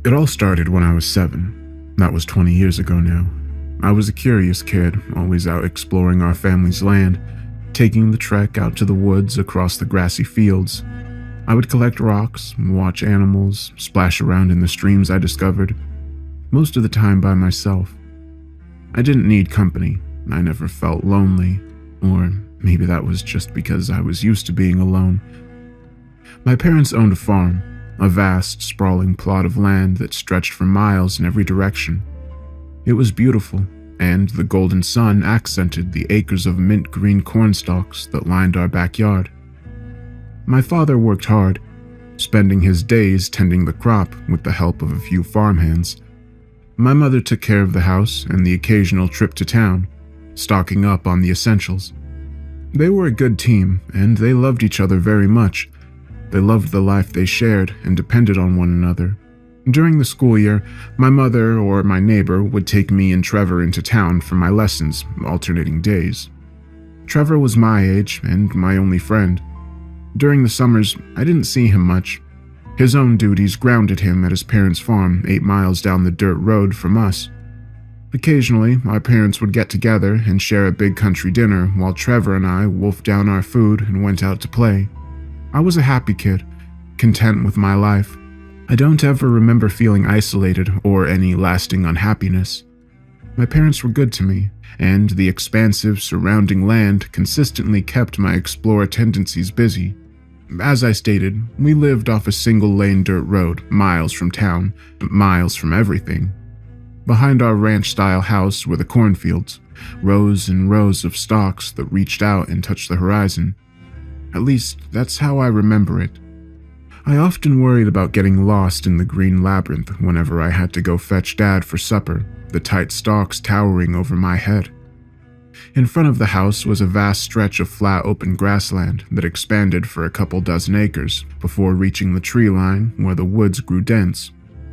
It all started when I was 7. That was 20 years ago now. I was a curious kid, always out exploring our family's land, taking the trek out to the woods across the grassy fields. I would collect rocks, watch animals, splash around in the streams I discovered, most of the time by myself. I didn't need company. I never felt lonely, or maybe that was just because I was used to being alone. My parents owned a farm, a vast, sprawling plot of land that stretched for miles in every direction. It was beautiful, and the golden sun accented the acres of mint-green cornstalks that lined our backyard. My father worked hard, spending his days tending the crop with the help of a few farmhands. My mother took care of the house and the occasional trip to town, stocking up on the essentials. They were a good team, and they loved each other very much. They loved the life they shared and depended on one another. During the school year, my mother or my neighbor would take me and Trevor into town for my lessons, alternating days. Trevor was my age and my only friend. During the summers, I didn't see him much. His own duties grounded him at his parents' farm 8 miles down the dirt road from us. Occasionally, our parents would get together and share a big country dinner while Trevor and I wolfed down our food and went out to play. I was a happy kid, content with my life. I don't ever remember feeling isolated or any lasting unhappiness. My parents were good to me, and the expansive surrounding land consistently kept my explorer tendencies busy. As I stated, we lived off a single-lane dirt road, miles from town, miles from everything. Behind our ranch-style house were the cornfields, rows and rows of stalks that reached out and touched the horizon. At least, that's how I remember it. I often worried about getting lost in the green labyrinth whenever I had to go fetch Dad for supper, the tight stalks towering over my head. In front of the house was a vast stretch of flat open grassland that expanded for a couple dozen acres before reaching the tree line where the woods grew dense.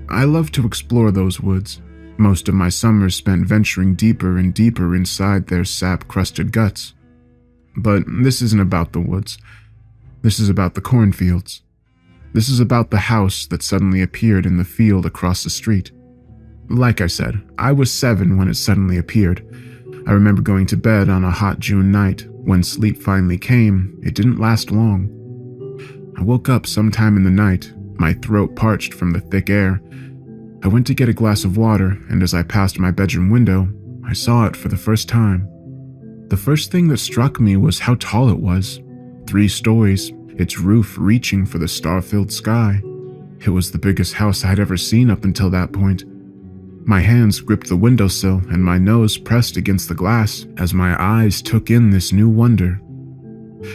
I loved to explore those woods. Most of my summers spent venturing deeper and deeper inside their sap-crusted guts. But this isn't about the woods. This is about the cornfields. This is about the house that suddenly appeared in the field across the street. Like I said, I was 7 when it suddenly appeared. I remember going to bed on a hot June night. When sleep finally came, it didn't last long. I woke up sometime in the night, my throat parched from the thick air. I went to get a glass of water, and as I passed my bedroom window, I saw it for the first time. The first thing that struck me was how tall it was. 3 stories, its roof reaching for the star-filled sky. It was the biggest house I'd ever seen up until that point. My hands gripped the windowsill and my nose pressed against the glass as my eyes took in this new wonder.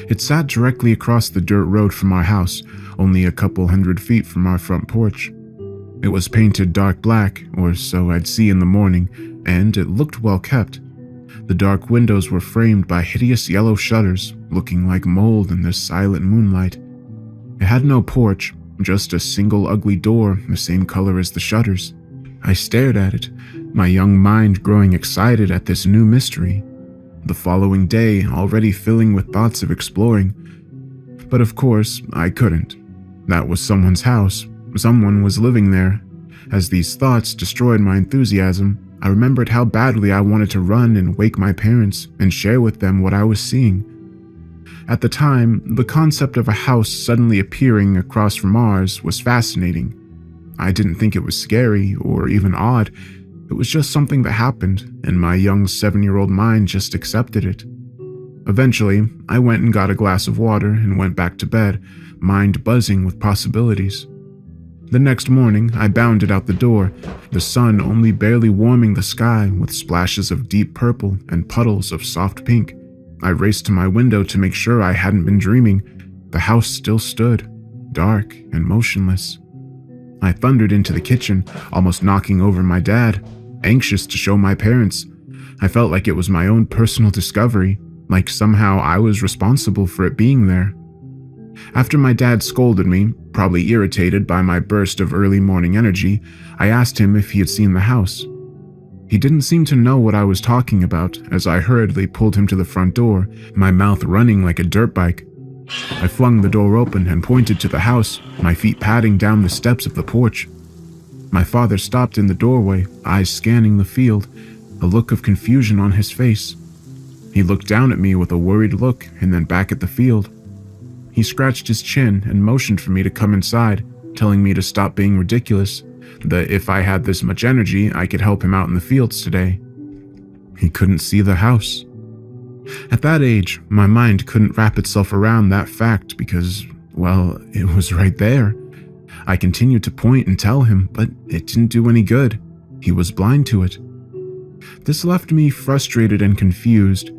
It sat directly across the dirt road from our house, only a couple 100 feet from our front porch. It was painted dark black, or so I'd see in the morning, and it looked well kept. The dark windows were framed by hideous yellow shutters, looking like mold in the silent moonlight. It had no porch, just a single ugly door the same color as the shutters. I stared at it, my young mind growing excited at this new mystery. The following day already filling with thoughts of exploring. But of course, I couldn't. That was someone's house. Someone was living there. As these thoughts destroyed my enthusiasm, I remembered how badly I wanted to run and wake my parents and share with them what I was seeing. At the time, the concept of a house suddenly appearing across from ours was fascinating. I didn't think it was scary or even odd. It was just something that happened, and my young 7-year-old mind just accepted it. Eventually, I went and got a glass of water and went back to bed, mind buzzing with possibilities. The next morning, I bounded out the door, the sun only barely warming the sky with splashes of deep purple and puddles of soft pink. I raced to my window to make sure I hadn't been dreaming. The house still stood, dark and motionless. I thundered into the kitchen, almost knocking over my dad, anxious to show my parents. I felt like it was my own personal discovery, like somehow I was responsible for it being there. After my dad scolded me, probably irritated by my burst of early morning energy, I asked him if he had seen the house. He didn't seem to know what I was talking about as I hurriedly pulled him to the front door, my mouth running like a dirt bike. I flung the door open and pointed to the house, my feet padding down the steps of the porch. My father stopped in the doorway, eyes scanning the field, a look of confusion on his face. He looked down at me with a worried look and then back at the field. He scratched his chin and motioned for me to come inside, telling me to stop being ridiculous, that if I had this much energy, I could help him out in the fields today. He couldn't see the house. At that age, my mind couldn't wrap itself around that fact because, well, it was right there. I continued to point and tell him, but it didn't do any good. He was blind to it. This left me frustrated and confused.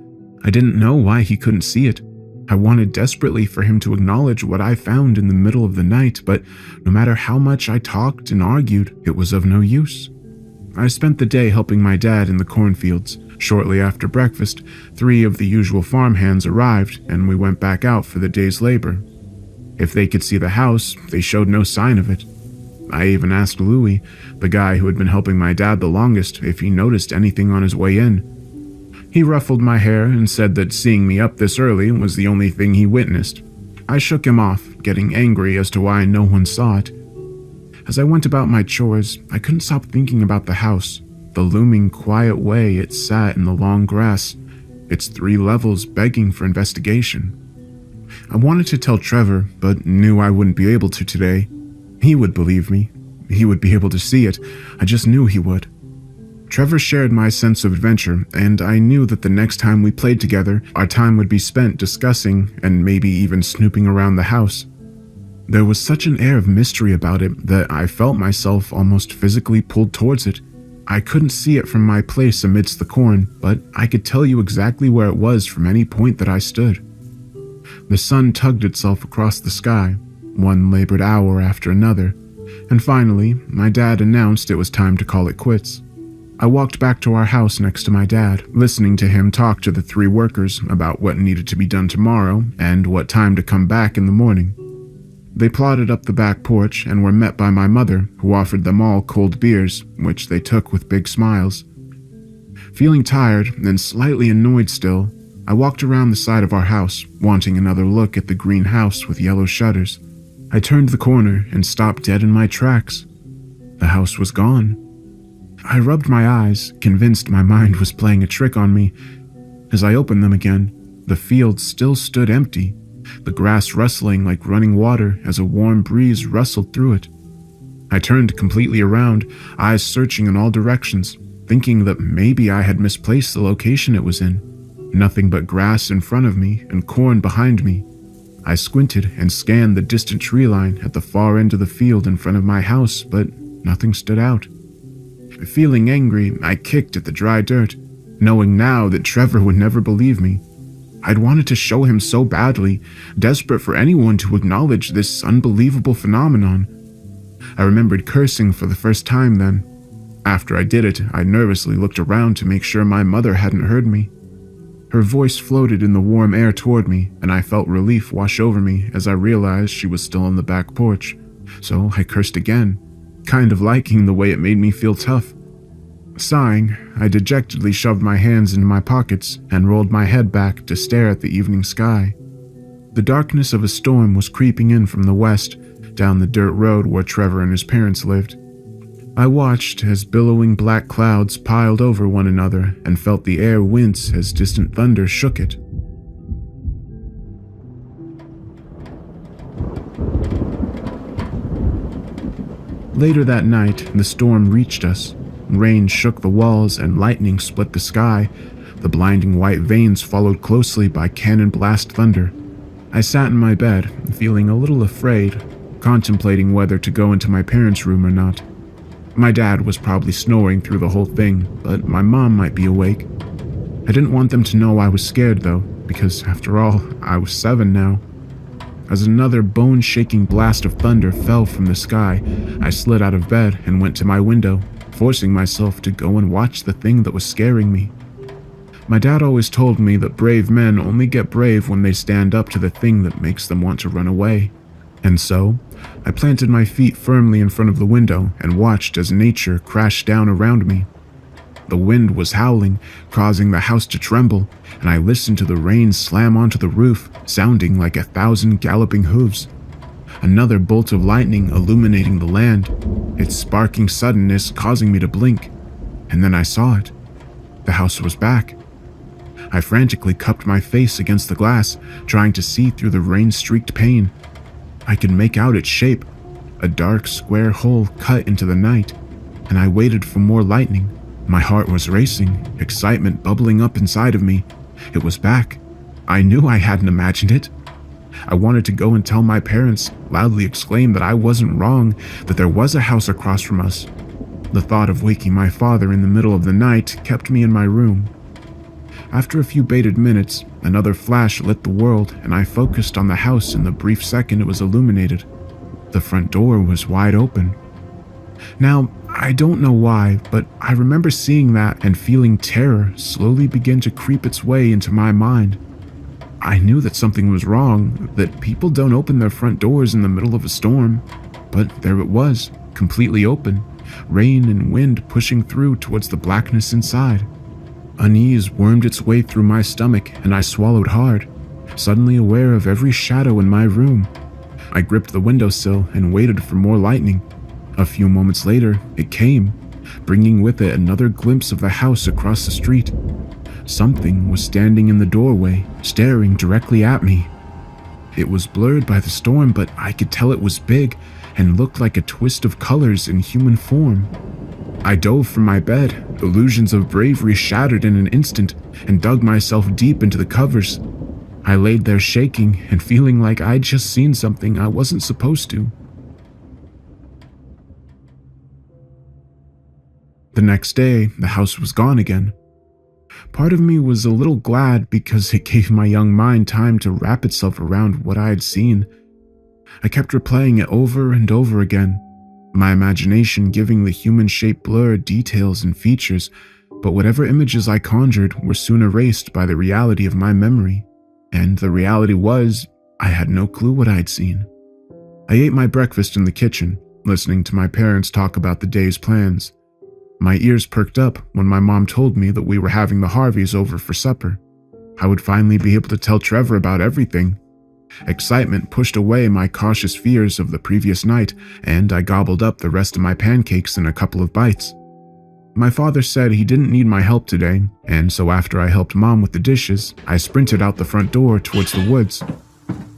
I didn't know why he couldn't see it. I wanted desperately for him to acknowledge what I found in the middle of the night, but no matter how much I talked and argued, it was of no use. I spent the day helping my dad in the cornfields. Shortly after breakfast, 3 of the usual farmhands arrived, and we went back out for the day's labor. If they could see the house, they showed no sign of it. I even asked Louis, the guy who had been helping my dad the longest, if he noticed anything on his way in. He ruffled my hair and said that seeing me up this early was the only thing he witnessed. I shook him off, getting angry as to why no one saw it. As I went about my chores, I couldn't stop thinking about the house, the looming quiet way it sat in the long grass, its 3 levels begging for investigation. I wanted to tell Trevor, but knew I wouldn't be able to today. He would believe me. He would be able to see it. I just knew he would. Trevor shared my sense of adventure, and I knew that the next time we played together, our time would be spent discussing and maybe even snooping around the house. There was such an air of mystery about it that I felt myself almost physically pulled towards it. I couldn't see it from my place amidst the corn, but I could tell you exactly where it was from any point that I stood. The sun tugged itself across the sky, one labored hour after another, and finally, my dad announced it was time to call it quits. I walked back to our house next to my dad, listening to him talk to the 3 workers about what needed to be done tomorrow and what time to come back in the morning. They plodded up the back porch and were met by my mother, who offered them all cold beers, which they took with big smiles. Feeling tired and slightly annoyed still, I walked around the side of our house, wanting another look at the green house with yellow shutters. I turned the corner and stopped dead in my tracks. The house was gone. I rubbed my eyes, convinced my mind was playing a trick on me. As I opened them again, the field still stood empty, the grass rustling like running water as a warm breeze rustled through it. I turned completely around, eyes searching in all directions, thinking that maybe I had misplaced the location it was in. Nothing but grass in front of me and corn behind me. I squinted and scanned the distant tree line at the far end of the field in front of my house, but nothing stood out. Feeling angry, I kicked at the dry dirt, knowing now that Trevor would never believe me. I'd wanted to show him so badly, desperate for anyone to acknowledge this unbelievable phenomenon. I remembered cursing for the first time then. After I did it, I nervously looked around to make sure my mother hadn't heard me. Her voice floated in the warm air toward me, and I felt relief wash over me as I realized she was still on the back porch. So I cursed again, kind of liking the way it made me feel tough. Sighing, I dejectedly shoved my hands into my pockets and rolled my head back to stare at the evening sky. The darkness of a storm was creeping in from the west, down the dirt road where Trevor and his parents lived. I watched as billowing black clouds piled over one another and felt the air wince as distant thunder shook it. Later that night, the storm reached us. Rain shook the walls and lightning split the sky. The blinding white veins followed closely by cannon blast thunder. I sat in my bed, feeling a little afraid, contemplating whether to go into my parents' room or not. My dad was probably snoring through the whole thing, but my mom might be awake. I didn't want them to know I was scared though, because after all, I was 7 now. As another bone-shaking blast of thunder fell from the sky, I slid out of bed and went to my window, forcing myself to go and watch the thing that was scaring me. My dad always told me that brave men only get brave when they stand up to the thing that makes them want to run away. And so, I planted my feet firmly in front of the window and watched as nature crashed down around me. The wind was howling, causing the house to tremble, and I listened to the rain slam onto the roof, sounding like 1,000 galloping hooves. another bolt of lightning illuminating the land, its sparking suddenness causing me to blink. And then I saw it. The house was back. I frantically cupped my face against the glass, trying to see through the rain-streaked pane. I could make out its shape, a dark square hole cut into the night, and I waited for more lightning. My heart was racing, excitement bubbling up inside of me. It was back. I knew I hadn't imagined it. I wanted to go and tell my parents, loudly exclaim that I wasn't wrong, that there was a house across from us. The thought of waking my father in the middle of the night kept me in my room. After a few bated minutes, another flash lit the world, and I focused on the house in the brief second it was illuminated. The front door was wide open. Now, I don't know why, but I remember seeing that and feeling terror slowly begin to creep its way into my mind. I knew that something was wrong, that people don't open their front doors in the middle of a storm, but there it was, completely open, rain and wind pushing through towards the blackness inside. Unease wormed its way through my stomach, and I swallowed hard, suddenly aware of every shadow in my room. I gripped the windowsill and waited for more lightning. A few moments later, it came, bringing with it another glimpse of the house across the street. Something was standing in the doorway, staring directly at me. It was blurred by the storm, but I could tell it was big and looked like a twist of colors in human form. I dove from my bed, illusions of bravery shattered in an instant, and dug myself deep into the covers. I laid there shaking and feeling like I'd just seen something I wasn't supposed to. The next day, the house was gone again. Part of me was a little glad because it gave my young mind time to wrap itself around what I had seen. I kept replaying it over and over again, my imagination giving the human-shaped blur details and features, but whatever images I conjured were soon erased by the reality of my memory. And the reality was, I had no clue what I'd seen. I ate my breakfast in the kitchen, listening to my parents talk about the day's plans. My ears perked up when my mom told me that we were having the Harveys over for supper. I would finally be able to tell Trevor about everything. Excitement pushed away my cautious fears of the previous night, and I gobbled up the rest of my pancakes in a couple of bites. My father said he didn't need my help today, and so after I helped Mom with the dishes, I sprinted out the front door towards the woods.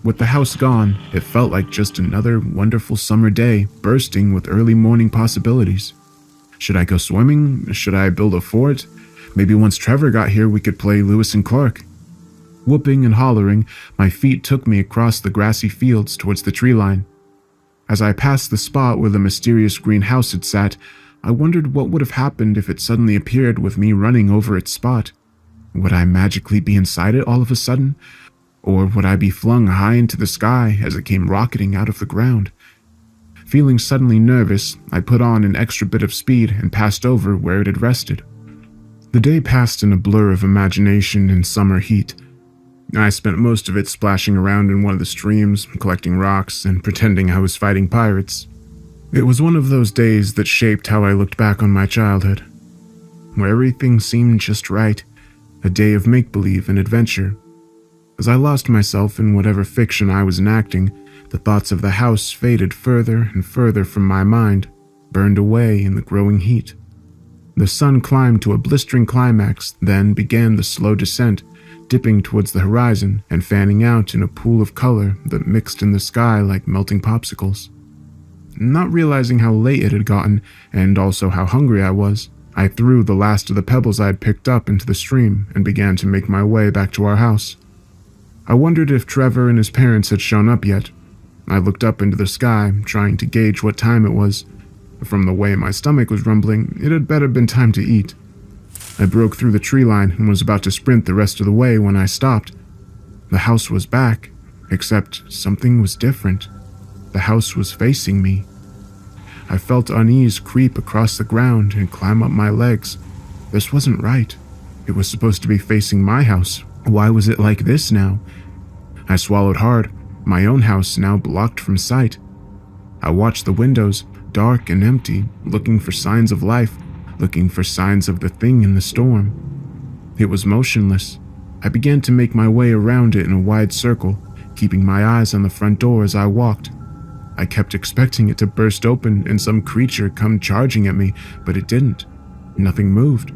With the house gone, it felt like just another wonderful summer day bursting with early morning possibilities. Should I go swimming? Should I build a fort? Maybe once Trevor got here we could play Lewis and Clark. Whooping and hollering, my feet took me across the grassy fields towards the tree line. As I passed the spot where the mysterious green house had sat, I wondered what would have happened if it suddenly appeared with me running over its spot. Would I magically be inside it all of a sudden? Or would I be flung high into the sky as it came rocketing out of the ground? Feeling suddenly nervous, I put on an extra bit of speed and passed over where it had rested. The day passed in a blur of imagination and summer heat. I spent most of it splashing around in one of the streams, collecting rocks, and pretending I was fighting pirates. It was one of those days that shaped how I looked back on my childhood, where everything seemed just right, a day of make-believe and adventure. As I lost myself in whatever fiction I was enacting, the thoughts of the house faded further and further from my mind, burned away in the growing heat. The sun climbed to a blistering climax, then began the slow descent, dipping towards the horizon and fanning out in a pool of color that mixed in the sky like melting popsicles. Not realizing how late it had gotten, and also how hungry I was, I threw the last of the pebbles I had picked up into the stream and began to make my way back to our house. I wondered if Trevor and his parents had shown up yet. I looked up into the sky, trying to gauge what time it was. From the way my stomach was rumbling, it had better been time to eat. I broke through the tree line and was about to sprint the rest of the way when I stopped. The house was back, except something was different. The house was facing me. I felt unease creep across the ground and climb up my legs. This wasn't right. It was supposed to be facing my house. Why was it like this now? I swallowed hard, my own house now blocked from sight. I watched the windows, dark and empty, looking for signs of life, looking for signs of the thing in the storm. It was motionless. I began to make my way around it in a wide circle, keeping my eyes on the front door as I walked. I kept expecting it to burst open and some creature come charging at me, but it didn't. Nothing moved.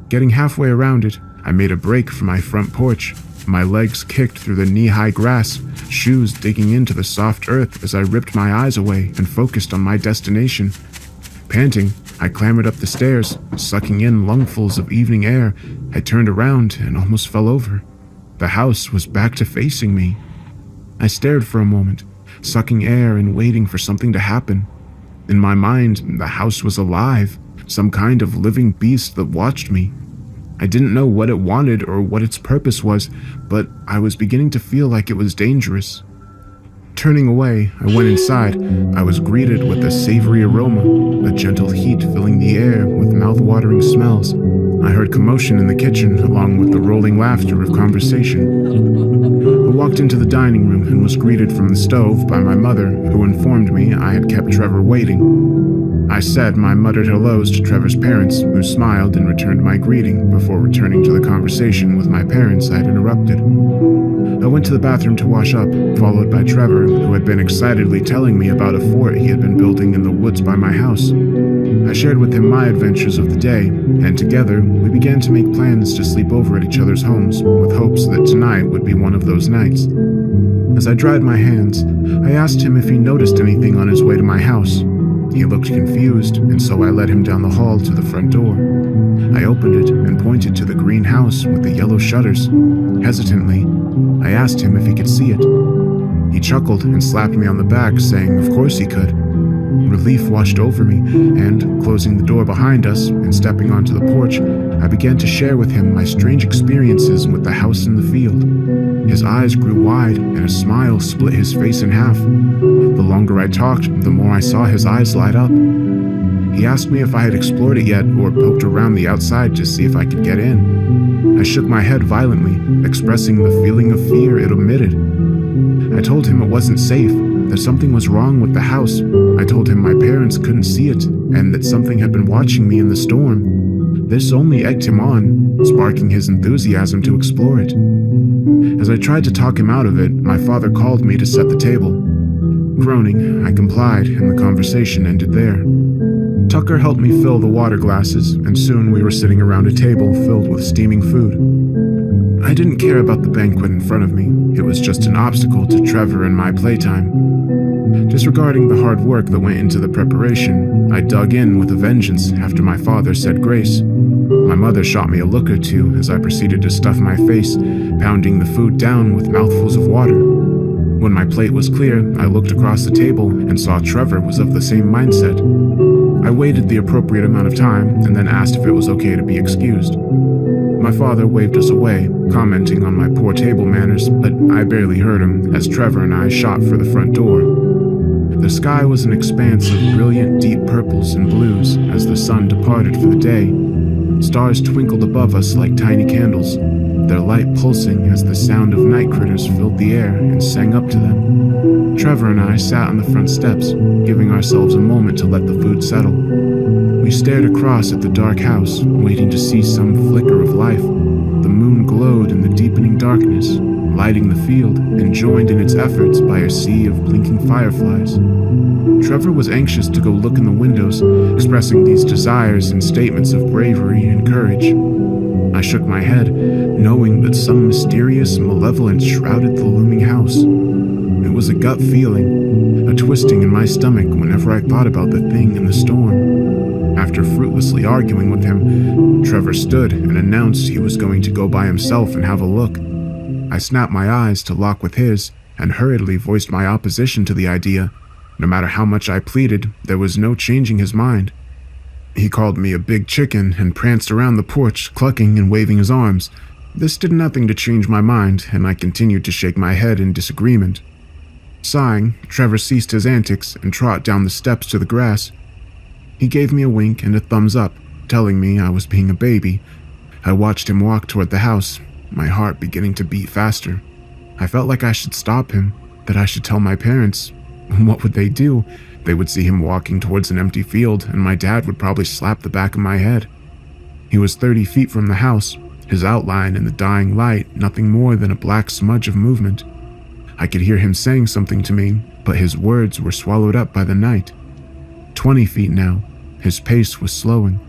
Getting halfway around it, I made a break for my front porch. My legs kicked through the knee-high grass, shoes digging into the soft earth as I ripped my eyes away and focused on my destination. Panting, I clambered up the stairs, sucking in lungfuls of evening air. I turned around and almost fell over. The house was back to facing me. I stared for a moment, sucking air and waiting for something to happen. In my mind, the house was alive, some kind of living beast that watched me. I didn't know what it wanted or what its purpose was, but I was beginning to feel like it was dangerous. Turning away, I went inside. I was greeted with a savory aroma, a gentle heat filling the air with mouth-watering smells. I heard commotion in the kitchen, along with the rolling laughter of conversation. I walked into the dining room and was greeted from the stove by my mother, who informed me I had kept Trevor waiting. I said my muttered hellos to Trevor's parents, who smiled and returned my greeting before returning to the conversation with my parents I had interrupted. I went to the bathroom to wash up, followed by Trevor, who had been excitedly telling me about a fort he had been building in the woods by my house. I shared with him my adventures of the day, and together we began to make plans to sleep over at each other's homes, with hopes that tonight would be one of those nights. As I dried my hands, I asked him if he noticed anything on his way to my house. He looked confused, and so I led him down the hall to the front door. I opened it and pointed to the green house with the yellow shutters. Hesitantly, I asked him if he could see it. He chuckled and slapped me on the back, saying of course he could. Relief washed over me, and, closing the door behind us and stepping onto the porch, I began to share with him my strange experiences with the house in the field. His eyes grew wide, and a smile split his face in half. The longer I talked, the more I saw his eyes light up. He asked me if I had explored it yet or poked around the outside to see if I could get in. I shook my head violently, expressing the feeling of fear it emitted. I told him it wasn't safe, that something was wrong with the house. I told him my parents couldn't see it, and that something had been watching me in the storm. This only egged him on, sparking his enthusiasm to explore it. As I tried to talk him out of it, my father called me to set the table. Groaning, I complied, and the conversation ended there. Tucker helped me fill the water glasses, and soon we were sitting around a table filled with steaming food. I didn't care about the banquet in front of me. It was just an obstacle to Trevor and my playtime. Disregarding the hard work that went into the preparation, I dug in with a vengeance after my father said grace. My mother shot me a look or two as I proceeded to stuff my face, pounding the food down with mouthfuls of water. When my plate was clear, I looked across the table and saw Trevor was of the same mindset. I waited the appropriate amount of time and then asked if it was okay to be excused. My father waved us away, commenting on my poor table manners, but I barely heard him as Trevor and I shot for the front door. The sky was an expanse of brilliant deep purples and blues as the sun departed for the day. Stars twinkled above us like tiny candles, their light pulsing as the sound of night critters filled the air and sang up to them. Trevor and I sat on the front steps, giving ourselves a moment to let the food settle. We stared across at the dark house, waiting to see some flicker of life. The moon glowed in the deepening darkness, lighting the field, and joined in its efforts by a sea of blinking fireflies. Trevor was anxious to go look in the windows, expressing these desires in statements of bravery and courage. I shook my head, knowing that some mysterious malevolence shrouded the looming house. It was a gut feeling, a twisting in my stomach whenever I thought about the thing in the storm. After fruitlessly arguing with him, Trevor stood and announced he was going to go by himself and have a look. I snapped my eyes to lock with his and hurriedly voiced my opposition to the idea. No matter how much I pleaded, there was no changing his mind. He called me a big chicken and pranced around the porch, clucking and waving his arms. This did nothing to change my mind, and I continued to shake my head in disagreement. Sighing, Trevor ceased his antics and trotted down the steps to the grass. He gave me a wink and a thumbs up, telling me I was being a baby. I watched him walk toward the house, my heart beginning to beat faster. I felt like I should stop him, that I should tell my parents. What would they do? They would see him walking towards an empty field, and my dad would probably slap the back of my head. He was 30 feet from the house, his outline in the dying light nothing more than a black smudge of movement. I could hear him saying something to me, but his words were swallowed up by the night. 20 feet now, his pace was slowing.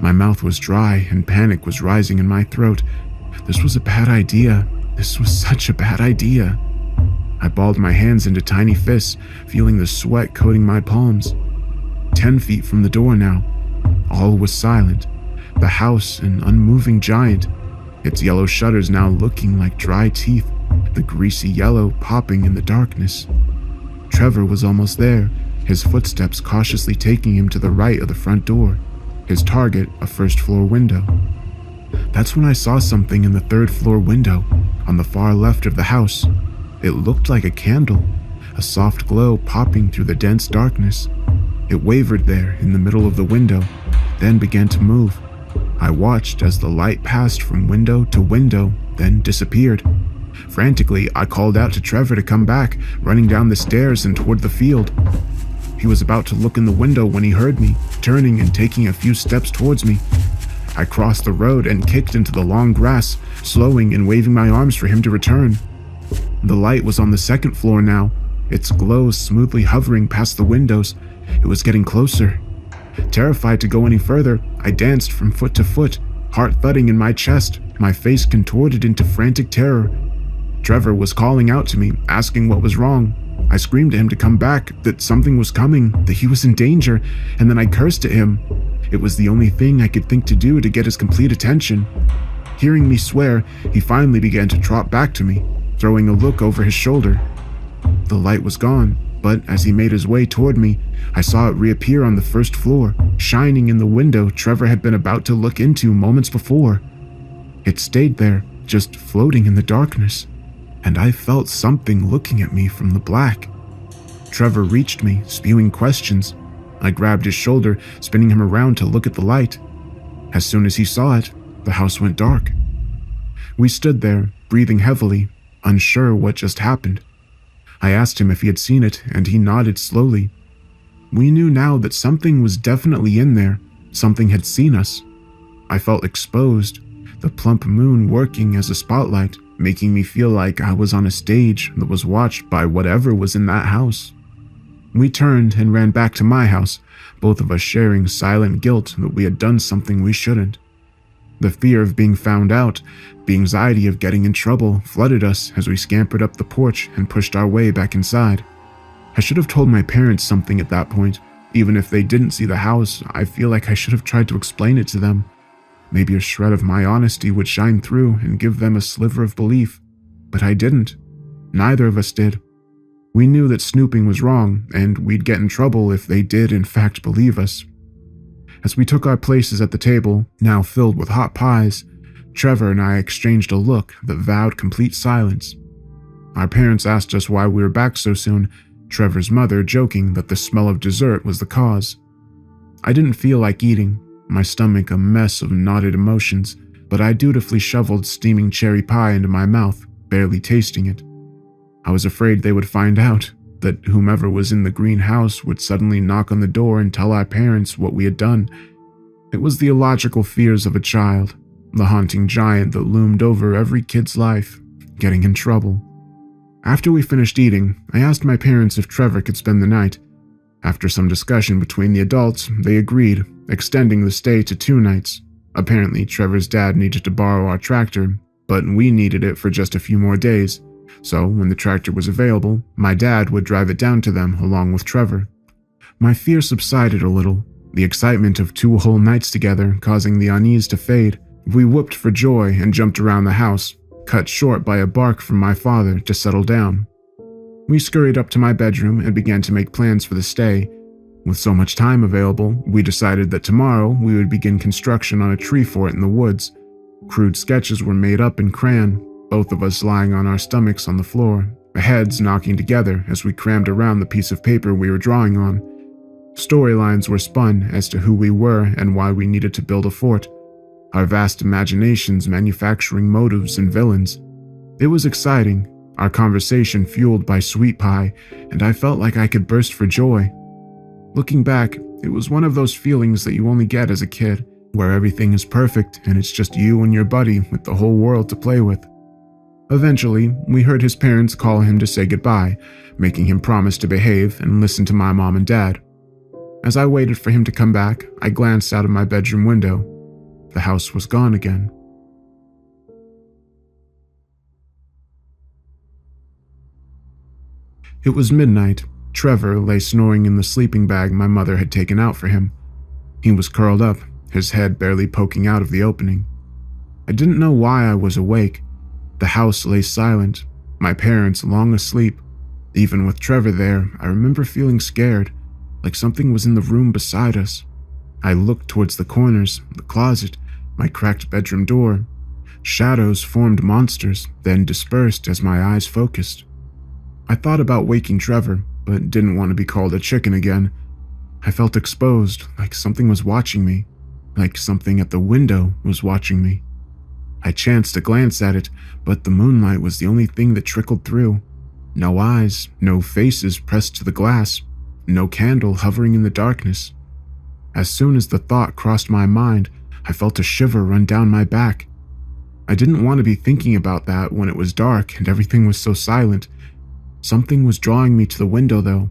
My mouth was dry and panic was rising in my throat. This was a bad idea. This was such a bad idea. I balled my hands into tiny fists, feeling the sweat coating my palms. 10 feet from the door now. All was silent. The house an unmoving giant, its yellow shutters now looking like dry teeth, the greasy yellow popping in the darkness. Trevor was almost there, his footsteps cautiously taking him to the right of the front door, his target a first-floor window. That's when I saw something in the third-floor window, on the far left of the house. It looked like a candle, a soft glow popping through the dense darkness. It wavered there in the middle of the window, then began to move. I watched as the light passed from window to window, then disappeared. Frantically, I called out to Trevor to come back, running down the stairs and toward the field. He was about to look in the window when he heard me, turning and taking a few steps towards me. I crossed the road and kicked into the long grass, slowing and waving my arms for him to return. The light was on the second floor now, its glow smoothly hovering past the windows. It was getting closer. Terrified to go any further, I danced from foot to foot, heart thudding in my chest, my face contorted into frantic terror. Trevor was calling out to me, asking what was wrong. I screamed to him to come back, that something was coming, that he was in danger, and then I cursed at him. It was the only thing I could think to do to get his complete attention. Hearing me swear, he finally began to trot back to me, throwing a look over his shoulder. The light was gone, but as he made his way toward me, I saw it reappear on the first floor, shining in the window Trevor had been about to look into moments before. It stayed there, just floating in the darkness, and I felt something looking at me from the black. Trevor reached me, spewing questions. I grabbed his shoulder, spinning him around to look at the light. As soon as he saw it, the house went dark. We stood there, breathing heavily, unsure what just happened. I asked him if he had seen it, and he nodded slowly. We knew now that something was definitely in there. Something had seen us. I felt exposed, the plump moon working as a spotlight, making me feel like I was on a stage that was watched by whatever was in that house. We turned and ran back to my house, both of us sharing silent guilt that we had done something we shouldn't. The fear of being found out, the anxiety of getting in trouble flooded us as we scampered up the porch and pushed our way back inside. I should have told my parents something at that point. Even if they didn't see the house, I feel like I should have tried to explain it to them. Maybe a shred of my honesty would shine through and give them a sliver of belief. But I didn't. Neither of us did. We knew that snooping was wrong, and we'd get in trouble if they did in fact believe us. As we took our places at the table, now filled with hot pies, Trevor and I exchanged a look that vowed complete silence. Our parents asked us why we were back so soon, Trevor's mother joking that the smell of dessert was the cause. I didn't feel like eating, my stomach a mess of knotted emotions, but I dutifully shoveled steaming cherry pie into my mouth, barely tasting it. I was afraid they would find out, that whomever was in the green house would suddenly knock on the door and tell our parents what we had done. It was the illogical fears of a child, the haunting giant that loomed over every kid's life, getting in trouble. After we finished eating, I asked my parents if Trevor could spend the night. After some discussion between the adults, they agreed, extending the stay to 2 nights. Apparently, Trevor's dad needed to borrow our tractor, but we needed it for just a few more days. So, when the tractor was available, my dad would drive it down to them along with Trevor. My fear subsided a little, the excitement of 2 whole nights together causing the unease to fade. We whooped for joy and jumped around the house, cut short by a bark from my father to settle down. We scurried up to my bedroom and began to make plans for the stay. With so much time available, we decided that tomorrow we would begin construction on a tree fort in the woods. Crude sketches were made up in crayon, both of us lying on our stomachs on the floor, our heads knocking together as we crammed around the piece of paper we were drawing on. Storylines were spun as to who we were and why we needed to build a fort, our vast imaginations manufacturing motives and villains. It was exciting, our conversation fueled by sweet pie, and I felt like I could burst for joy. Looking back, it was one of those feelings that you only get as a kid, where everything is perfect and it's just you and your buddy with the whole world to play with. Eventually, we heard his parents call him to say goodbye, making him promise to behave and listen to my mom and dad. As I waited for him to come back, I glanced out of my bedroom window. The house was gone again. It was midnight. Trevor lay snoring in the sleeping bag my mother had taken out for him. He was curled up, his head barely poking out of the opening. I didn't know why I was awake. The house lay silent, my parents long asleep. Even with Trevor there, I remember feeling scared, like something was in the room beside us. I looked towards the corners, the closet, my cracked bedroom door. Shadows formed monsters, then dispersed as my eyes focused. I thought about waking Trevor, but didn't want to be called a chicken again. I felt exposed, like something was watching me, like something at the window was watching me. I chanced to glance at it, but the moonlight was the only thing that trickled through. No eyes, no faces pressed to the glass, no candle hovering in the darkness. As soon as the thought crossed my mind, I felt a shiver run down my back. I didn't want to be thinking about that when it was dark and everything was so silent. Something was drawing me to the window, though.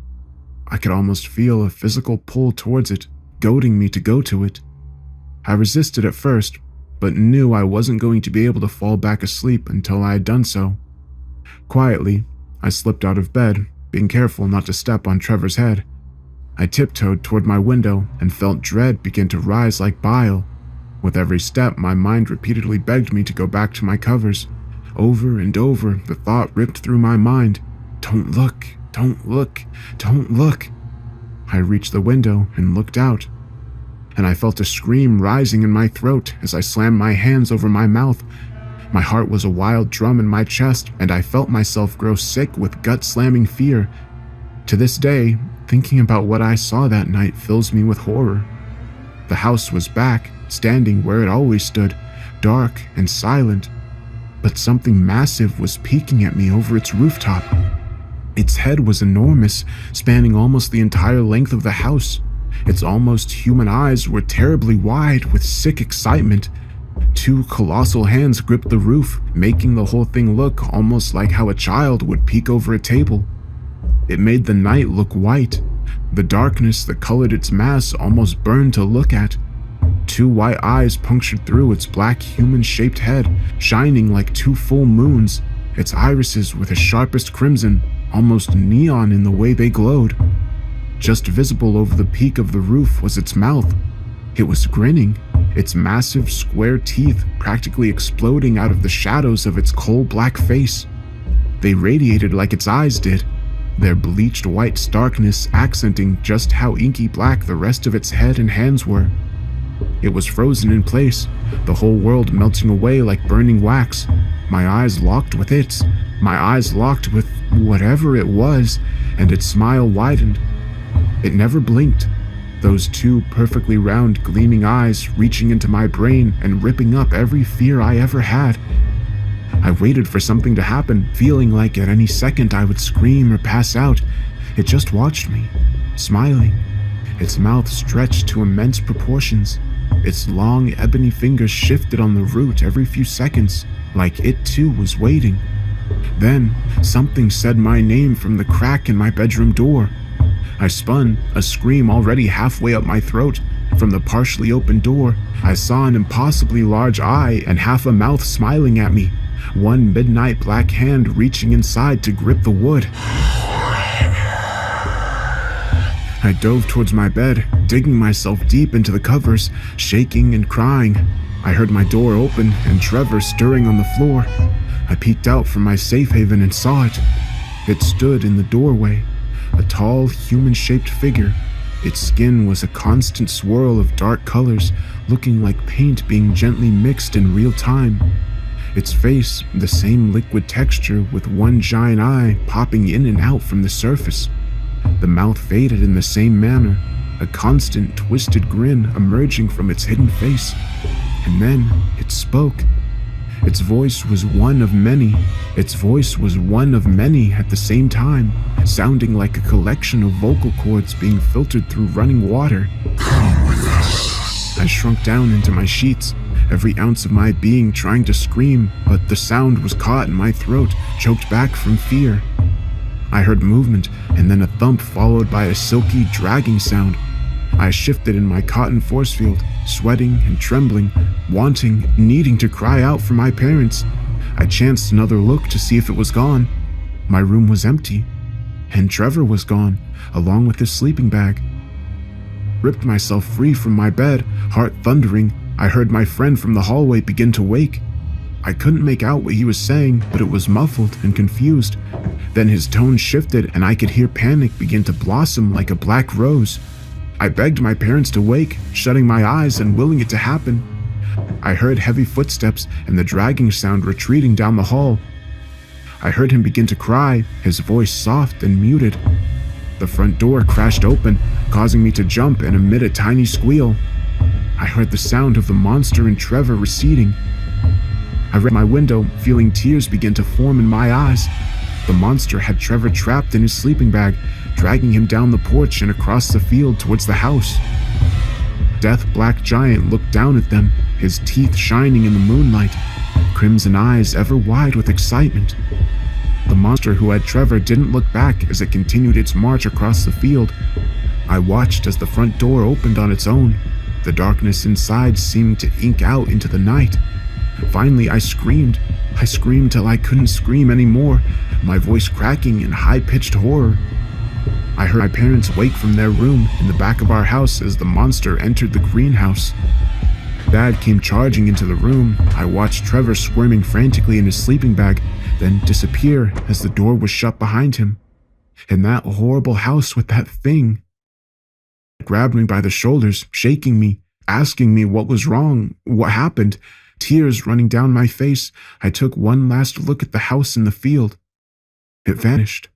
I could almost feel a physical pull towards it, goading me to go to it. I resisted at first, but knew I wasn't going to be able to fall back asleep until I had done so. Quietly, I slipped out of bed, being careful not to step on Trevor's head. I tiptoed toward my window and felt dread begin to rise like bile. With every step, my mind repeatedly begged me to go back to my covers. Over and over, the thought ripped through my mind. Don't look, don't look, don't look. I reached the window and looked out, and I felt a scream rising in my throat as I slammed my hands over my mouth. My heart was a wild drum in my chest, and I felt myself grow sick with gut-slamming fear. To this day, thinking about what I saw that night fills me with horror. The house was back, standing where it always stood, dark and silent, but something massive was peeking at me over its rooftop. Its head was enormous, spanning almost the entire length of the house. Its almost human eyes were terribly wide with sick excitement. Two colossal hands gripped the roof, making the whole thing look almost like how a child would peek over a table. It made the night look white. The darkness that colored its mass almost burned to look at. Two white eyes punctured through its black human-shaped head, shining like two full moons, its irises were the sharpest crimson, almost neon in the way they glowed. Just visible over the peak of the roof was its mouth. It was grinning, its massive square teeth practically exploding out of the shadows of its coal-black face. They radiated like its eyes did, their bleached white starkness accenting just how inky black the rest of its head and hands were. It was frozen in place, the whole world melting away like burning wax. My eyes locked with its, my eyes locked with whatever it was, and its smile widened. It never blinked, those two perfectly round gleaming eyes reaching into my brain and ripping up every fear I ever had. I waited for something to happen, feeling like at any second I would scream or pass out. It just watched me, smiling, its mouth stretched to immense proportions. Its long, ebony fingers shifted on the root every few seconds, like it too was waiting. Then, something said my name from the crack in my bedroom door. I spun, a scream already halfway up my throat. From the partially open door, I saw an impossibly large eye and half a mouth smiling at me, one midnight black hand reaching inside to grip the wood. I dove towards my bed, digging myself deep into the covers, shaking and crying. I heard my door open and Trevor stirring on the floor. I peeked out from my safe haven and saw it. It stood in the doorway, a tall, human-shaped figure. Its skin was a constant swirl of dark colors, looking like paint being gently mixed in real time. Its face, the same liquid texture with one giant eye popping in and out from the surface. The mouth faded in the same manner, a constant twisted grin emerging from its hidden face. And then it spoke. Its voice was one of many. Its voice was one of many at the same time, sounding like a collection of vocal cords being filtered through running water. Come with us. I shrunk down into my sheets, every ounce of my being trying to scream, but the sound was caught in my throat, choked back from fear. I heard movement, and then a thump followed by a silky, dragging sound. I shifted in my cotton force field, sweating and trembling, needing to cry out for my parents. I chanced another look to see if it was gone. My room was empty, and Trevor was gone, along with his sleeping bag. Ripped myself free from my bed, heart thundering. I heard my friend from the hallway begin to wake. I couldn't make out what he was saying, but it was muffled and confused. Then his tone shifted, and I could hear panic begin to blossom like a black rose. I begged my parents to wake, shutting my eyes and willing it to happen. I heard heavy footsteps and the dragging sound retreating down the hall. I heard him begin to cry, his voice soft and muted. The front door crashed open, causing me to jump and emit a tiny squeal. I heard the sound of the monster and Trevor receding. I read my window, feeling tears begin to form in my eyes. The monster had Trevor trapped in his sleeping bag, dragging him down the porch and across the field towards the house. Death Black Giant looked down at them, his teeth shining in the moonlight, crimson eyes ever wide with excitement. The monster who had Trevor didn't look back as it continued its march across the field. I watched as the front door opened on its own, the darkness inside seeming to ink out into the night. Finally, I screamed. I screamed till I couldn't scream anymore, my voice cracking in high-pitched horror. I heard my parents wake from their room in the back of our house as the monster entered the greenhouse. Dad came charging into the room. I watched Trevor squirming frantically in his sleeping bag, then disappear as the door was shut behind him. In that horrible house with that thing. It grabbed me by the shoulders, shaking me, asking me what was wrong, what happened. Tears running down my face, I took one last look at the house in the field. It vanished.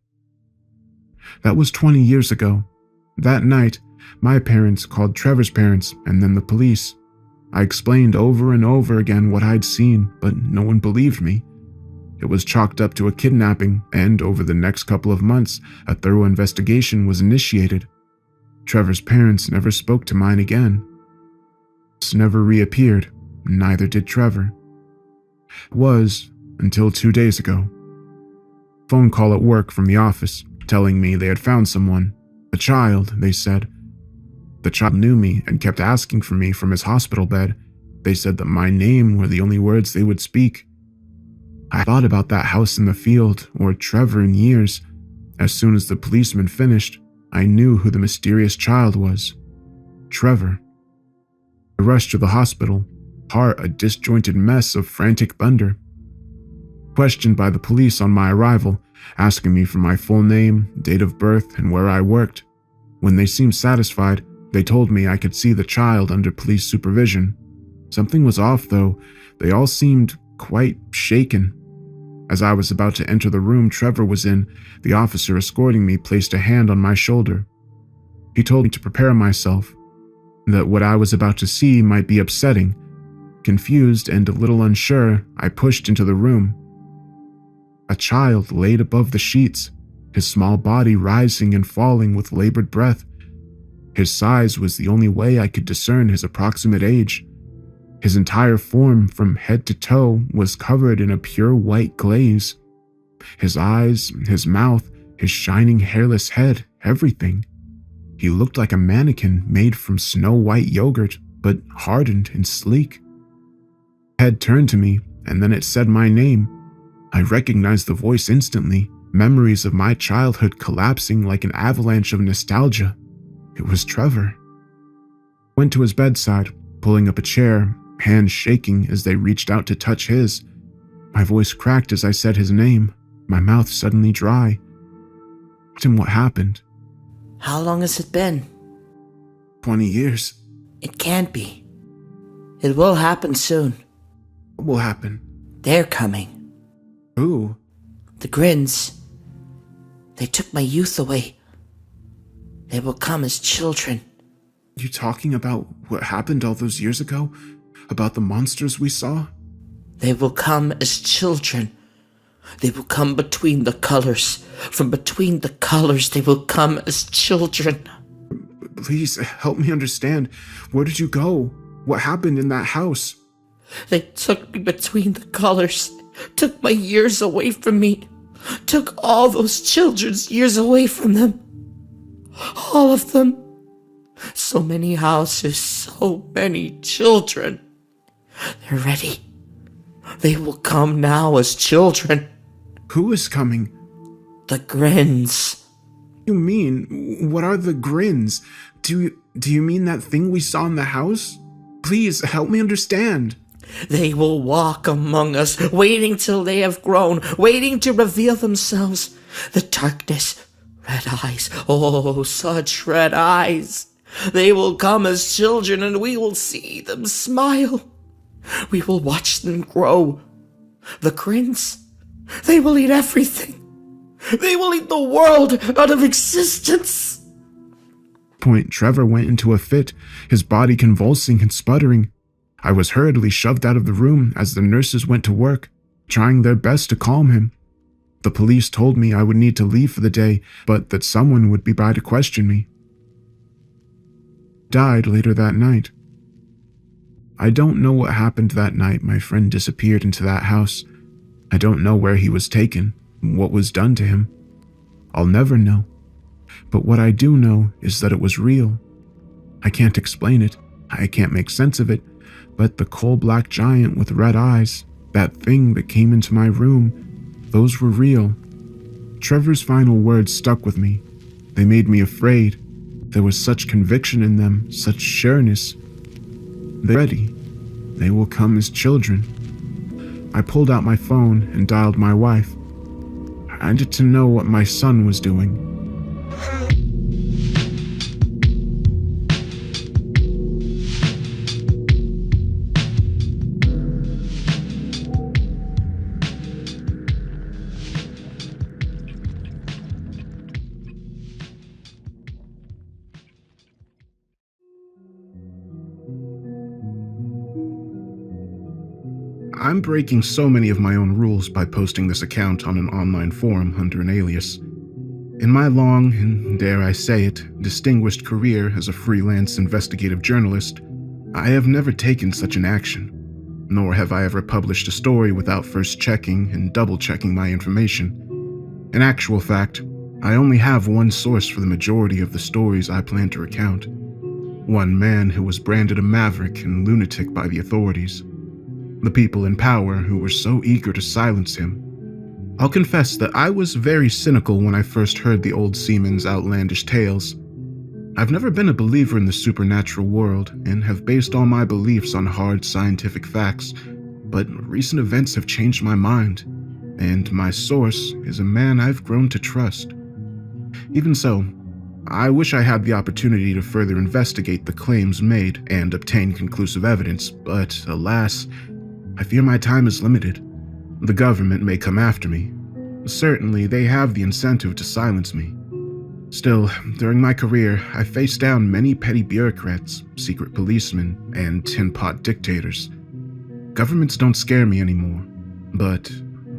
That was 20 years ago. That night, my parents called Trevor's parents and then the police. I explained over and over again what I'd seen, but no one believed me. It was chalked up to a kidnapping, and over the next couple of months, a thorough investigation was initiated. Trevor's parents never spoke to mine again. Never reappeared, neither did Trevor. It was until 2 days ago. Phone call at work from the office, telling me they had found someone. A child, they said. The child knew me and kept asking for me from his hospital bed. They said that my name were the only words they would speak. I thought about that house in the field, or Trevor, in years. As soon as the policeman finished, I knew who the mysterious child was. Trevor. I rushed to the hospital, heart a disjointed mess of frantic thunder. Questioned by the police on my arrival, asking me for my full name, date of birth, and where I worked. When they seemed satisfied, they told me I could see the child under police supervision. Something was off, though. They all seemed quite shaken. As I was about to enter the room Trevor was in, the officer escorting me placed a hand on my shoulder. He told me to prepare myself, that what I was about to see might be upsetting. Confused and a little unsure, I pushed into the room. A child laid above the sheets, his small body rising and falling with labored breath. His size was the only way I could discern his approximate age. His entire form, from head to toe, was covered in a pure white glaze. His eyes, his mouth, his shining hairless head, everything. He looked like a mannequin made from snow-white yogurt, but hardened and sleek. Head turned to me, and then it said my name. I recognized the voice instantly, memories of my childhood collapsing like an avalanche of nostalgia. It was Trevor. Went to his bedside, pulling up a chair, hands shaking as they reached out to touch his. My voice cracked as I said his name, my mouth suddenly dry. I asked him what happened. How long has it been? 20 years. It can't be. It will happen soon. What will happen? They're coming. Who? The Grins. They took my youth away. They will come as children. You talking about what happened all those years ago? About the monsters we saw? They will come as children. They will come between the colors. From between the colors, they will come as children. Please, help me understand. Where did you go? What happened in that house? They took me between the colors, took my years away from me, took all those children's years away from them. All of them. So many houses, so many children. They're ready. They will come now as children. Who is coming? The Grins. You mean, what are the Grins? Do you mean that thing we saw in the house? Please, help me understand. They will walk among us, waiting till they have grown, waiting to reveal themselves. The darkness, red eyes, oh, such red eyes. They will come as children, and we will see them smile. We will watch them grow. The Grins, they will eat everything. They will eat the world out of existence. Point, Trevor went into a fit, his body convulsing and sputtering. I was hurriedly shoved out of the room as the nurses went to work, trying their best to calm him. The police told me I would need to leave for the day, but that someone would be by to question me. Died later that night. I don't know what happened that night my friend disappeared into that house. I don't know where he was taken, what was done to him. I'll never know. But what I do know is that it was real. I can't explain it. I can't make sense of it. But the coal-black giant with red eyes, that thing that came into my room, those were real. Trevor's final words stuck with me. They made me afraid. There was such conviction in them, such sureness. They're ready. They will come as children. I pulled out my phone and dialed my wife. I needed to know what my son was doing. I'm breaking so many of my own rules by posting this account on an online forum under an alias. In my long, and dare I say it, distinguished career as a freelance investigative journalist, I have never taken such an action, nor have I ever published a story without first checking and double-checking my information. In actual fact, I only have one source for the majority of the stories I plan to recount. One man who was branded a maverick and lunatic by the authorities. The people in power who were so eager to silence him. I'll confess that I was very cynical when I first heard the old seaman's outlandish tales. I've never been a believer in the supernatural world and have based all my beliefs on hard scientific facts, but recent events have changed my mind, and my source is a man I've grown to trust. Even so, I wish I had the opportunity to further investigate the claims made and obtain conclusive evidence, but alas, I fear my time is limited. The government may come after me. Certainly, they have the incentive to silence me. Still, during my career, I faced down many petty bureaucrats, secret policemen, and tin-pot dictators. Governments don't scare me anymore, but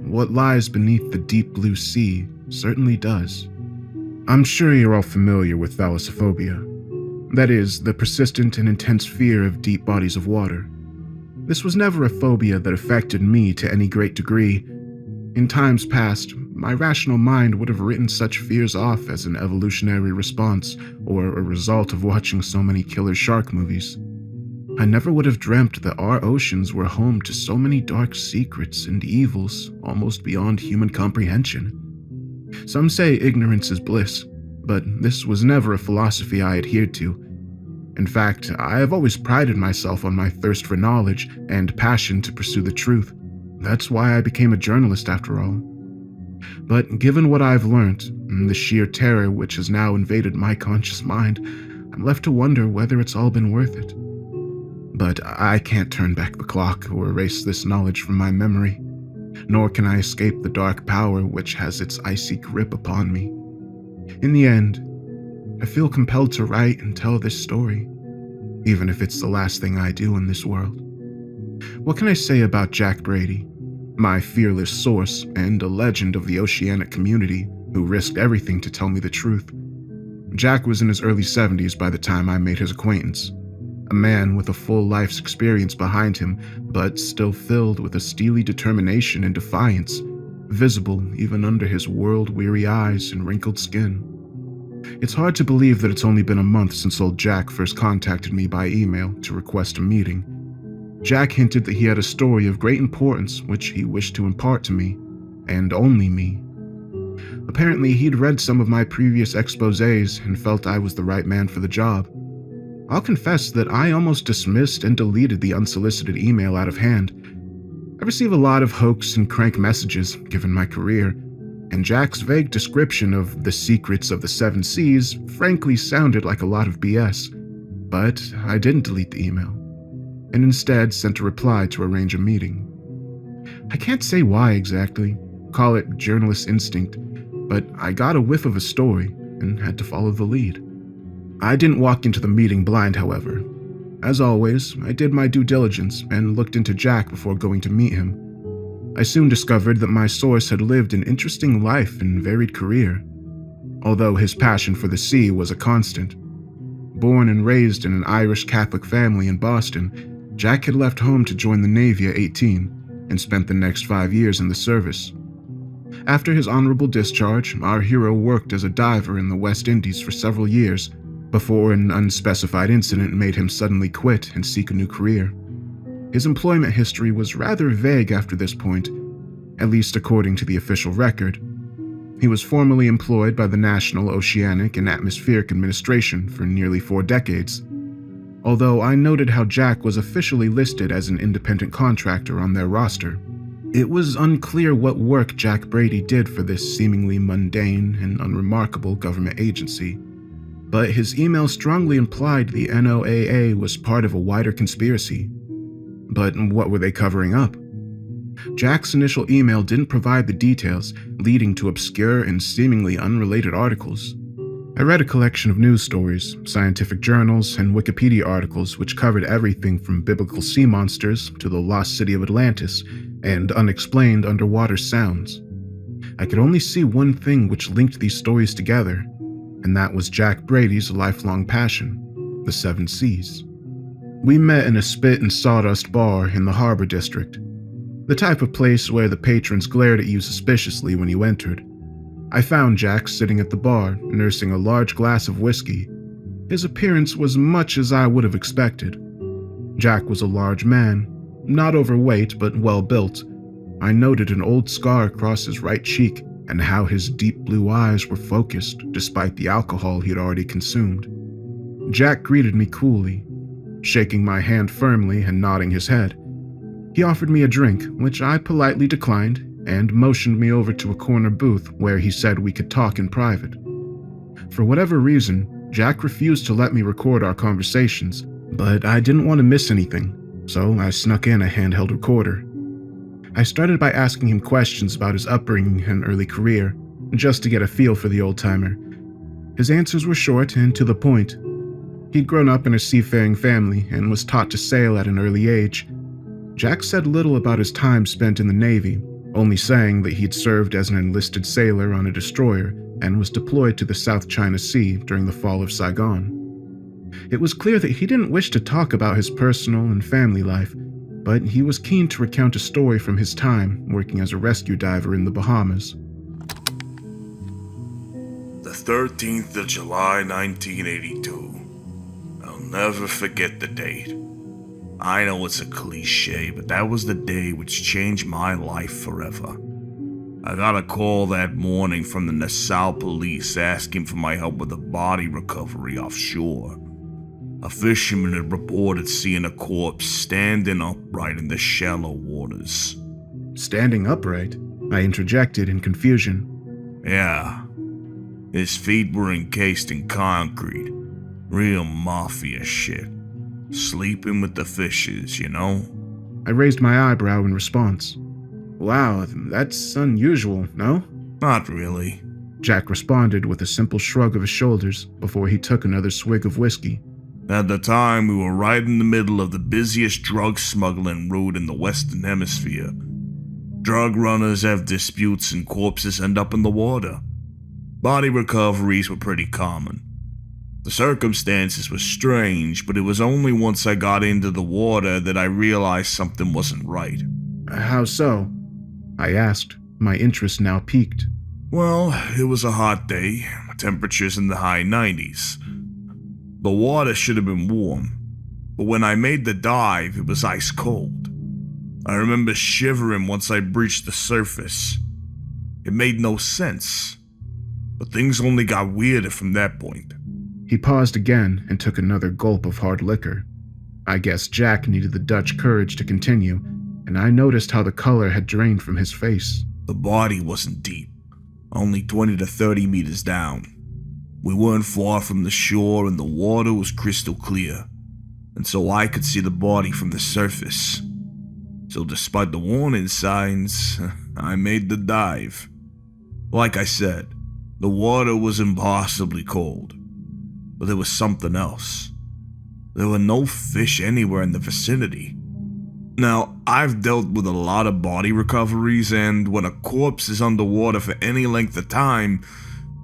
what lies beneath the deep blue sea certainly does. I'm sure you're all familiar with thalassophobia. That is, the persistent and intense fear of deep bodies of water. This was never a phobia that affected me to any great degree. In times past, my rational mind would have written such fears off as an evolutionary response or a result of watching so many killer shark movies. I never would have dreamt that our oceans were home to so many dark secrets and evils almost beyond human comprehension. Some say ignorance is bliss, but this was never a philosophy I adhered to. In fact, I have always prided myself on my thirst for knowledge and passion to pursue the truth. That's why I became a journalist after all. But given what I've learned, and the sheer terror which has now invaded my conscious mind, I'm left to wonder whether it's all been worth it. But I can't turn back the clock or erase this knowledge from my memory, nor can I escape the dark power which has its icy grip upon me. In the end, I feel compelled to write and tell this story, even if it's the last thing I do in this world. What can I say about Jack Brady, my fearless source and a legend of the oceanic community who risked everything to tell me the truth? Jack was in his early 70s by the time I made his acquaintance. A man with a full life's experience behind him, but still filled with a steely determination and defiance, visible even under his world-weary eyes and wrinkled skin. It's hard to believe that it's only been a month since old Jack first contacted me by email to request a meeting. Jack hinted that he had a story of great importance which he wished to impart to me, and only me. Apparently, he'd read some of my previous exposés and felt I was the right man for the job. I'll confess that I almost dismissed and deleted the unsolicited email out of hand. I receive a lot of hoax and crank messages, given my career, and Jack's vague description of the secrets of the 7 Seas frankly sounded like a lot of BS. But I didn't delete the email, and instead sent a reply to arrange a meeting. I can't say why exactly, call it journalist instinct, but I got a whiff of a story and had to follow the lead. I didn't walk into the meeting blind, however. As always, I did my due diligence and looked into Jack before going to meet him. I soon discovered that my source had lived an interesting life and varied career, although his passion for the sea was a constant. Born and raised in an Irish Catholic family in Boston, Jack had left home to join the Navy at 18 and spent the next 5 years in the service. After his honorable discharge, our hero worked as a diver in the West Indies for several years before an unspecified incident made him suddenly quit and seek a new career. His employment history was rather vague after this point, at least according to the official record. He was formerly employed by the National Oceanic and Atmospheric Administration for nearly 4 decades, although I noted how Jack was officially listed as an independent contractor on their roster. It was unclear what work Jack Brady did for this seemingly mundane and unremarkable government agency, but his email strongly implied the NOAA was part of a wider conspiracy. But what were they covering up? Jack's initial email didn't provide the details, leading to obscure and seemingly unrelated articles. I read a collection of news stories, scientific journals, and Wikipedia articles which covered everything from biblical sea monsters to the lost city of Atlantis and unexplained underwater sounds. I could only see one thing which linked these stories together, and that was Jack Brady's lifelong passion, the 7 Seas. We met in a spit and sawdust bar in the Harbor District, the type of place where the patrons glared at you suspiciously when you entered. I found Jack sitting at the bar, nursing a large glass of whiskey. His appearance was much as I would have expected. Jack was a large man, not overweight but well built. I noted an old scar across his right cheek and how his deep blue eyes were focused despite the alcohol he had already consumed. Jack greeted me coolly, shaking my hand firmly and nodding his head. He offered me a drink, which I politely declined, and motioned me over to a corner booth where he said we could talk in private. For whatever reason, Jack refused to let me record our conversations, but I didn't want to miss anything, so I snuck in a handheld recorder. I started by asking him questions about his upbringing and early career, just to get a feel for the old-timer. His answers were short and to the point. He'd grown up in a seafaring family and was taught to sail at an early age. Jack said little about his time spent in the Navy, only saying that he'd served as an enlisted sailor on a destroyer and was deployed to the South China Sea during the fall of Saigon. It was clear that he didn't wish to talk about his personal and family life, but he was keen to recount a story from his time working as a rescue diver in the Bahamas. The 13th of July, 1982. I'll never forget the date. I know it's a cliche, but that was the day which changed my life forever. I got a call that morning from the Nassau police asking for my help with a body recovery offshore. A fisherman had reported seeing a corpse standing upright in the shallow waters. Standing upright? I interjected in confusion. Yeah. His feet were encased in concrete. Real mafia shit. Sleeping with the fishes, you know? I raised my eyebrow in response. Wow, that's unusual, no? Not really, Jack responded with a simple shrug of his shoulders before he took another swig of whiskey. At the time, we were right in the middle of the busiest drug smuggling route in the Western Hemisphere. Drug runners have disputes and corpses end up in the water. Body recoveries were pretty common. The circumstances were strange, but it was only once I got into the water that I realized something wasn't right. How so? I asked, my interest now piqued. Well, it was a hot day, temperatures in the high 90s. The water should have been warm, but when I made the dive, it was ice cold. I remember shivering once I breached the surface. It made no sense, but things only got weirder from that point. He paused again and took another gulp of hard liquor. I guess Jack needed the Dutch courage to continue, and I noticed how the color had drained from his face. The body wasn't deep, only 20 to 30 meters down. We weren't far from the shore and the water was crystal clear, and so I could see the body from the surface. So despite the warning signs, I made the dive. Like I said, the water was impossibly cold, but there was something else. There were no fish anywhere in the vicinity. Now, I've dealt with a lot of body recoveries, and when a corpse is underwater for any length of time,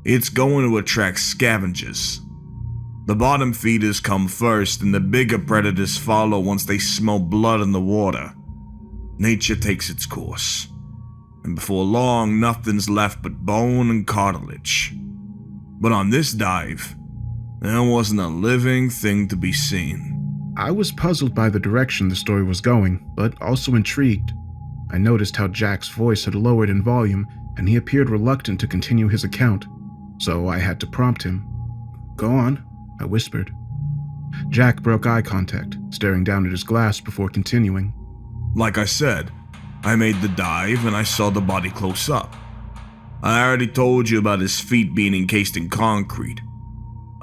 it's going to attract scavengers. The bottom feeders come first, and the bigger predators follow once they smell blood in the water. Nature takes its course, and before long, nothing's left but bone and cartilage. But on this dive, there wasn't a living thing to be seen. I was puzzled by the direction the story was going, but also intrigued. I noticed how Jack's voice had lowered in volume, and he appeared reluctant to continue his account, so I had to prompt him. "Go on," I whispered. Jack broke eye contact, staring down at his glass before continuing. Like I said, I made the dive and I saw the body close up. I already told you about his feet being encased in concrete.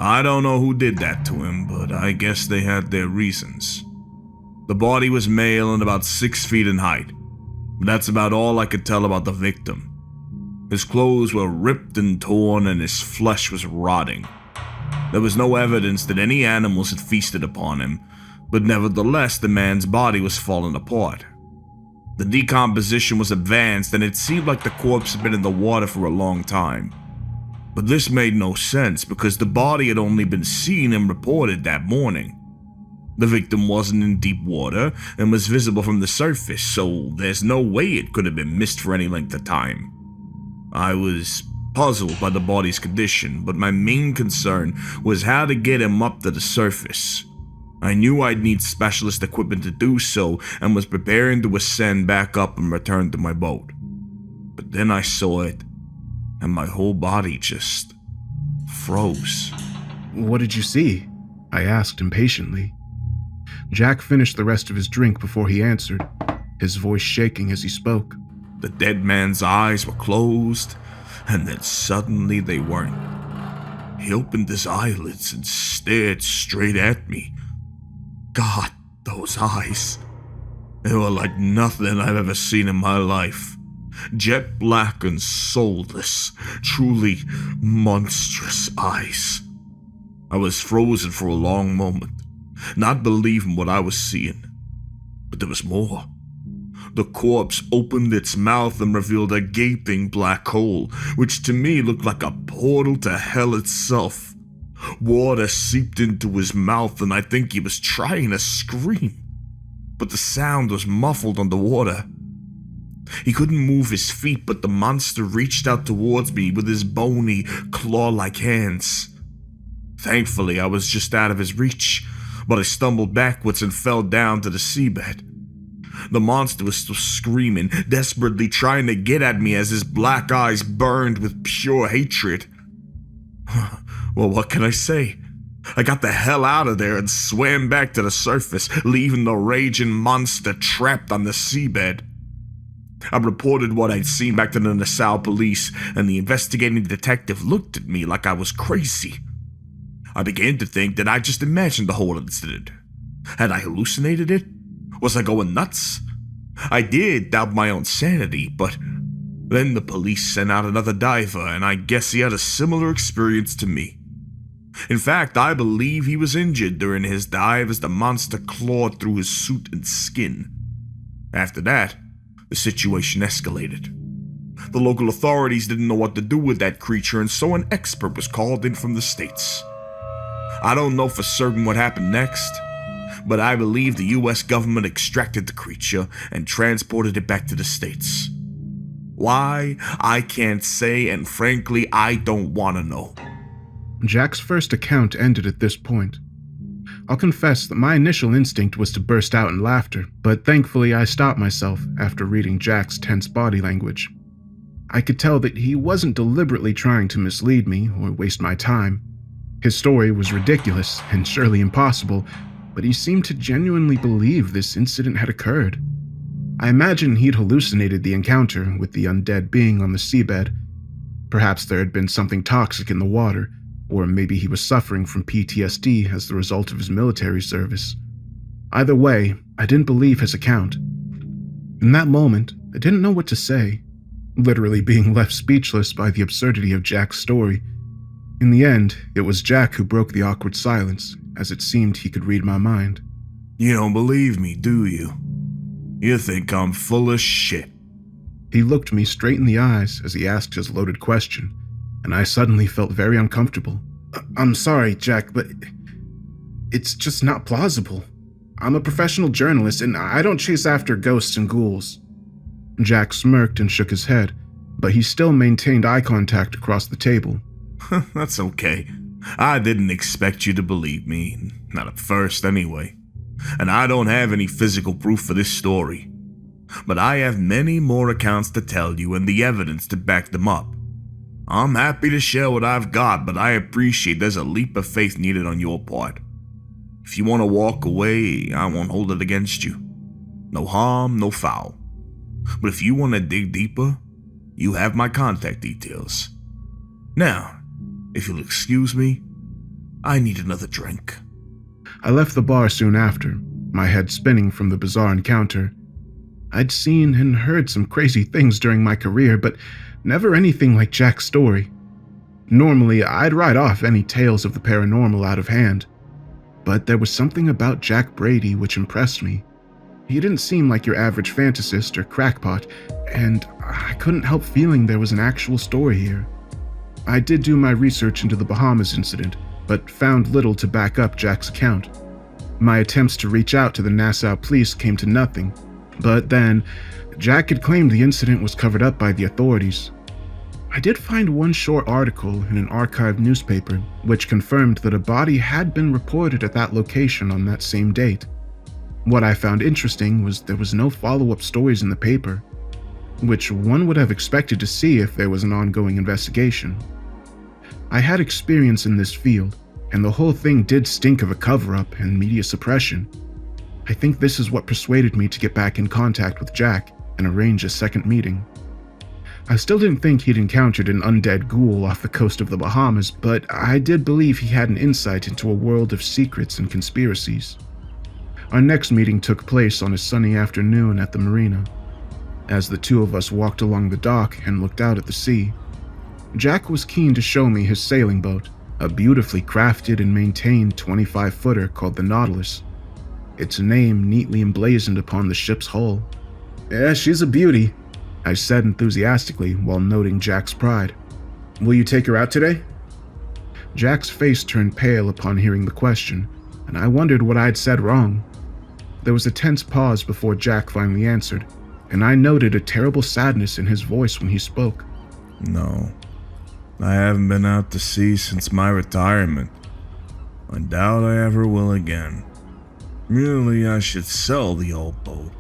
I don't know who did that to him, but I guess they had their reasons. The body was male and about 6 feet in height. That's about all I could tell about the victim. His clothes were ripped and torn and his flesh was rotting. There was no evidence that any animals had feasted upon him, but nevertheless the man's body was falling apart. The decomposition was advanced and it seemed like the corpse had been in the water for a long time. But this made no sense because the body had only been seen and reported that morning. The victim wasn't in deep water and was visible from the surface, so there's no way it could have been missed for any length of time. I was puzzled by the body's condition, but my main concern was how to get him up to the surface. I knew I'd need specialist equipment to do so and was preparing to ascend back up and return to my boat. But then I saw it, and my whole body just froze. "What did you see?" I asked impatiently. Jack finished the rest of his drink before he answered, his voice shaking as he spoke. The dead man's eyes were closed, and then suddenly they weren't. He opened his eyelids and stared straight at me. God, those eyes. They were like nothing I've ever seen in my life. Jet black and soulless, truly monstrous eyes. I was frozen for a long moment, not believing what I was seeing. But there was more. The corpse opened its mouth and revealed a gaping black hole, which to me looked like a portal to hell itself. Water seeped into his mouth and I think he was trying to scream, but the sound was muffled underwater. He couldn't move his feet, but the monster reached out towards me with his bony, claw-like hands. Thankfully, I was just out of his reach, but I stumbled backwards and fell down to the seabed. The monster was still screaming, desperately trying to get at me as his black eyes burned with pure hatred. Well, what can I say? I got the hell out of there and swam back to the surface, leaving the raging monster trapped on the seabed. I reported what I'd seen back to the Nassau police, and the investigating detective looked at me like I was crazy. I began to think that I just imagined the whole incident. Had I hallucinated it? Was I going nuts? I did doubt my own sanity, but then the police sent out another diver, and I guess he had a similar experience to me. In fact, I believe he was injured during his dive as the monster clawed through his suit and skin. After that, the situation escalated. The local authorities didn't know what to do with that creature, and so an expert was called in from the States. I don't know for certain what happened next, but I believe the US government extracted the creature and transported it back to the States. Why? I can't say, and frankly, I don't want to know. Jack's first account ended at this point. I'll confess that my initial instinct was to burst out in laughter, but thankfully I stopped myself after reading Jack's tense body language. I could tell that he wasn't deliberately trying to mislead me or waste my time. His story was ridiculous and surely impossible, but he seemed to genuinely believe this incident had occurred. I imagine he'd hallucinated the encounter with the undead being on the seabed. Perhaps there had been something toxic in the water, or maybe he was suffering from PTSD as the result of his military service. Either way, I didn't believe his account. In that moment, I didn't know what to say, literally being left speechless by the absurdity of Jack's story. In the end, it was Jack who broke the awkward silence, as it seemed he could read my mind. You don't believe me, do you? You think I'm full of shit. He looked me straight in the eyes as he asked his loaded question, and I suddenly felt very uncomfortable. I'm sorry, Jack, but it's just not plausible. I'm a professional journalist, and I don't chase after ghosts and ghouls. Jack smirked and shook his head, but he still maintained eye contact across the table. That's okay. I didn't expect you to believe me. Not at first, anyway. And I don't have any physical proof for this story. But I have many more accounts to tell you and the evidence to back them up. I'm happy to share what I've got, but I appreciate there's a leap of faith needed on your part. If you want to walk away, I won't hold it against you. No harm, no foul. But if you want to dig deeper, you have my contact details. Now, if you'll excuse me, I need another drink. I left the bar soon after, my head spinning from the bizarre encounter. I'd seen and heard some crazy things during my career, but never anything like Jack's story. Normally, I'd write off any tales of the paranormal out of hand, but there was something about Jack Brady which impressed me. He didn't seem like your average fantasist or crackpot, and I couldn't help feeling there was an actual story here. I did do my research into the Bahamas incident, but found little to back up Jack's account. My attempts to reach out to the Nassau police came to nothing, but then Jack had claimed the incident was covered up by the authorities. I did find one short article in an archived newspaper which confirmed that a body had been reported at that location on that same date. What I found interesting was there was no follow-up stories in the paper, which one would have expected to see if there was an ongoing investigation. I had experience in this field, and the whole thing did stink of a cover-up and media suppression. I think this is what persuaded me to get back in contact with Jack and arrange a second meeting. I still didn't think he'd encountered an undead ghoul off the coast of the Bahamas, but I did believe he had an insight into a world of secrets and conspiracies. Our next meeting took place on a sunny afternoon at the marina. As the two of us walked along the dock and looked out at the sea, Jack was keen to show me his sailing boat, a beautifully crafted and maintained 25-footer called the Nautilus, its name neatly emblazoned upon the ship's hull. "Yeah, she's a beauty," I said enthusiastically while noting Jack's pride. "Will you take her out today?" Jack's face turned pale upon hearing the question, and I wondered what I'd said wrong. There was a tense pause before Jack finally answered, and I noted a terrible sadness in his voice when he spoke. No, I haven't been out to sea since my retirement. I doubt I ever will again. Really, I should sell the old boat,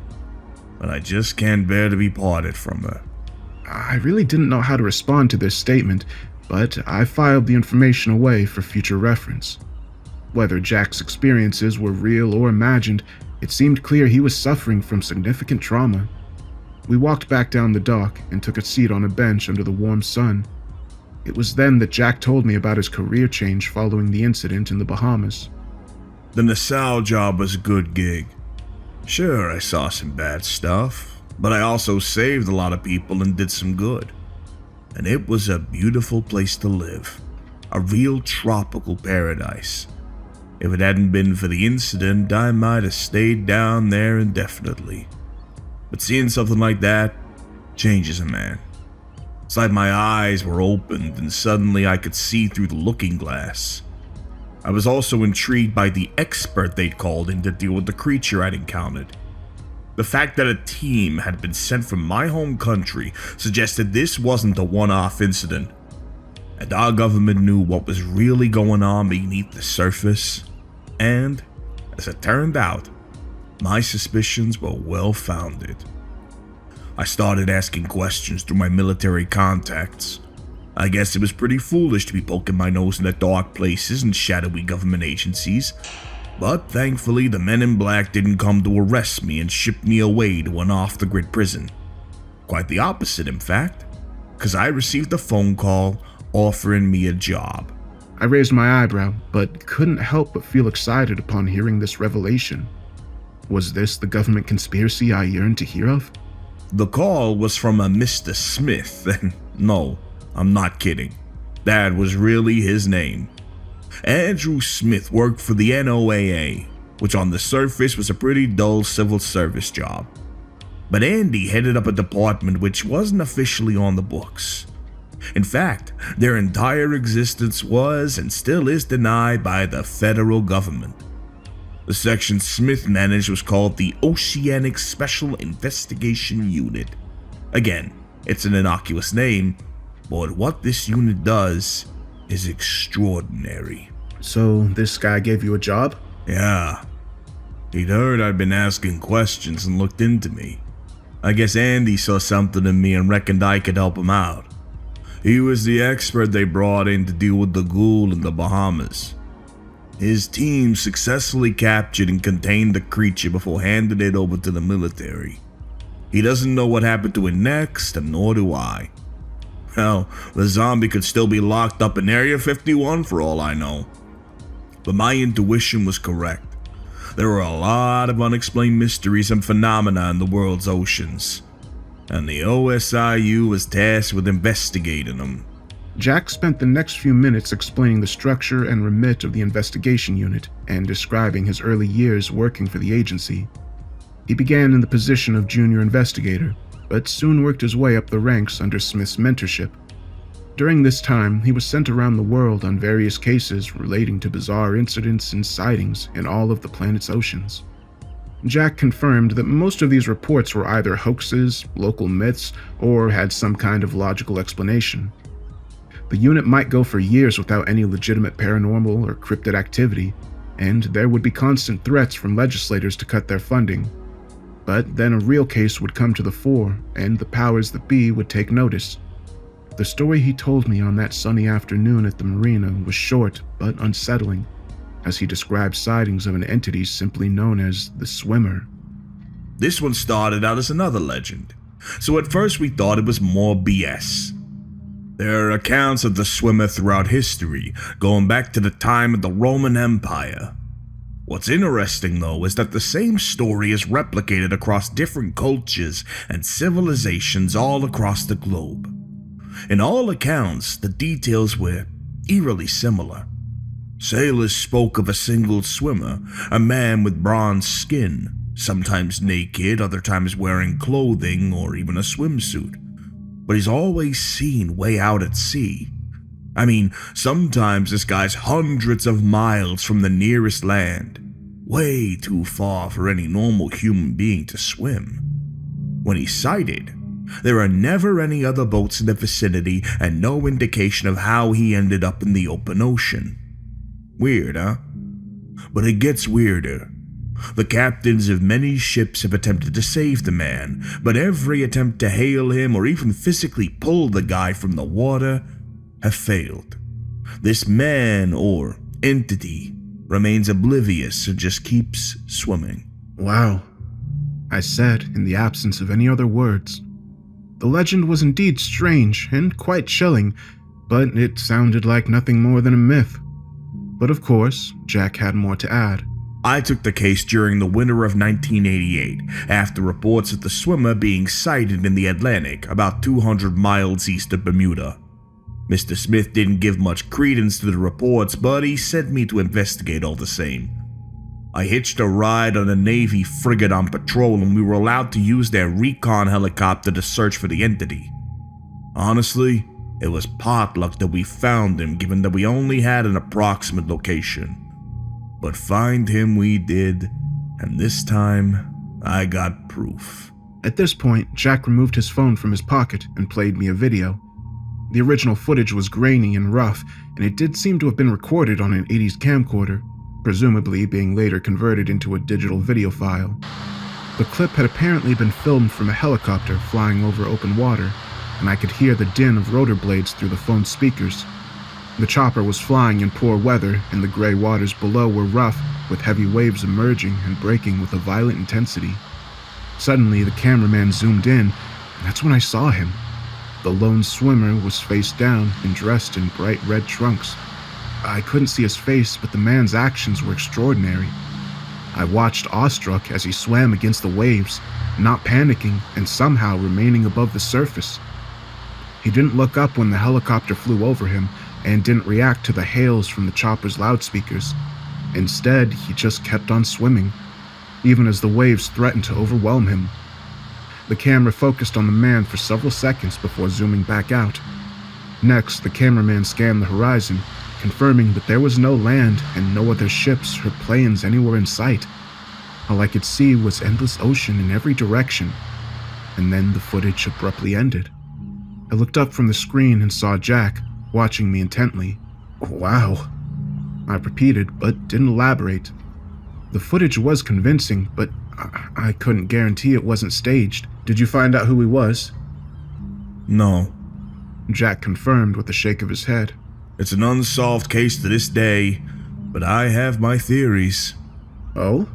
but I just can't bear to be parted from her. I really didn't know how to respond to this statement, but I filed the information away for future reference. Whether Jack's experiences were real or imagined, it seemed clear he was suffering from significant trauma. We walked back down the dock and took a seat on a bench under the warm sun. It was then that Jack told me about his career change following the incident in the Bahamas. The Nassau job was a good gig. Sure, I saw some bad stuff, but I also saved a lot of people and did some good. And it was a beautiful place to live. A real tropical paradise. If it hadn't been for the incident, I might have stayed down there indefinitely. But seeing something like that changes a man. It's like my eyes were opened and suddenly I could see through the looking glass. I was also intrigued by the expert they'd called in to deal with the creature I'd encountered. The fact that a team had been sent from my home country suggested this wasn't a one-off incident, and our government knew what was really going on beneath the surface, and, as it turned out, my suspicions were well-founded. I started asking questions through my military contacts. I guess it was pretty foolish to be poking my nose into dark places and shadowy government agencies, but thankfully the men in black didn't come to arrest me and ship me away to an off-the-grid prison. Quite the opposite, in fact, because I received a phone call offering me a job. I raised my eyebrow, but couldn't help but feel excited upon hearing this revelation. Was this the government conspiracy I yearned to hear of? The call was from a Mr. Smith, and no, I'm not kidding. That was really his name. Andrew Smith worked for the NOAA, which on the surface was a pretty dull civil service job. But Andy headed up a department which wasn't officially on the books. In fact, their entire existence was and still is denied by the federal government. The section Smith managed was called the Oceanic Special Investigation Unit. Again, it's an innocuous name, but what this unit does is extraordinary. So this guy gave you a job? Yeah. He'd heard I'd been asking questions and looked into me. I guess Andy saw something in me and reckoned I could help him out. He was the expert they brought in to deal with the ghoul in the Bahamas. His team successfully captured and contained the creature before handing it over to the military. He doesn't know what happened to it next, and nor do I. Hell, the zombie could still be locked up in Area 51 for all I know. But my intuition was correct. There are a lot of unexplained mysteries and phenomena in the world's oceans, and the OSIU is tasked with investigating them. Jack spent the next few minutes explaining the structure and remit of the investigation unit and describing his early years working for the agency. He began in the position of junior investigator, but soon worked his way up the ranks under Smith's mentorship. During this time, he was sent around the world on various cases relating to bizarre incidents and sightings in all of the planet's oceans. Jack confirmed that most of these reports were either hoaxes, local myths, or had some kind of logical explanation. The unit might go for years without any legitimate paranormal or cryptid activity, and there would be constant threats from legislators to cut their funding. But then a real case would come to the fore, and the powers that be would take notice. The story he told me on that sunny afternoon at the marina was short but unsettling, as he described sightings of an entity simply known as the Swimmer. This one started out as another legend, so at first we thought it was more BS. There are accounts of the Swimmer throughout history, going back to the time of the Roman Empire. What's interesting, though, is that the same story is replicated across different cultures and civilizations all across the globe. In all accounts, the details were eerily similar. Sailors spoke of a single swimmer, a man with bronze skin, sometimes naked, other times wearing clothing or even a swimsuit. But he's always seen way out at sea. I mean, sometimes this guy's hundreds of miles from the nearest land, way too far for any normal human being to swim. When he's sighted, there are never any other boats in the vicinity and no indication of how he ended up in the open ocean. Weird, huh? But it gets weirder. The captains of many ships have attempted to save the man, but every attempt to hail him or even physically pull the guy from the water have failed. This man, or entity, remains oblivious and just keeps swimming. Wow, I said in the absence of any other words. The legend was indeed strange and quite chilling, but it sounded like nothing more than a myth. But of course, Jack had more to add. I took the case during the winter of 1988, after reports of the Swimmer being sighted in the Atlantic, about 200 miles east of Bermuda. Mr. Smith didn't give much credence to the reports, but he sent me to investigate all the same. I hitched a ride on a Navy frigate on patrol, and we were allowed to use their recon helicopter to search for the entity. Honestly, It was pot luck that we found him, given that we only had an approximate location. But find him we did, and this time, I got proof. At this point, Jack removed his phone from his pocket and played me a video. The original footage was grainy and rough, and it did seem to have been recorded on an 80s camcorder, presumably being later converted into a digital video file. The clip had apparently been filmed from a helicopter flying over open water, and I could hear the din of rotor blades through the phone's speakers. The chopper was flying in poor weather, and the gray waters below were rough, with heavy waves emerging and breaking with a violent intensity. Suddenly, the cameraman zoomed in, and that's when I saw him. The lone swimmer was face down and dressed in bright red trunks. I couldn't see his face, but the man's actions were extraordinary. I watched awestruck as he swam against the waves, not panicking and somehow remaining above the surface. He didn't look up when the helicopter flew over him and didn't react to the hails from the chopper's loudspeakers. Instead, he just kept on swimming, even as the waves threatened to overwhelm him. The camera focused on the man for several seconds before zooming back out. Next, the cameraman scanned the horizon, confirming that there was no land and no other ships or planes anywhere in sight. All I could see was endless ocean in every direction, and then the footage abruptly ended. I looked up from the screen and saw Jack, watching me intently. "Wow," I repeated, but didn't elaborate. The footage was convincing, but I couldn't guarantee it wasn't staged. "Did you find out who he was?" No. Jack confirmed with a shake of his head. It's an unsolved case to this day, but I have my theories. "Oh?"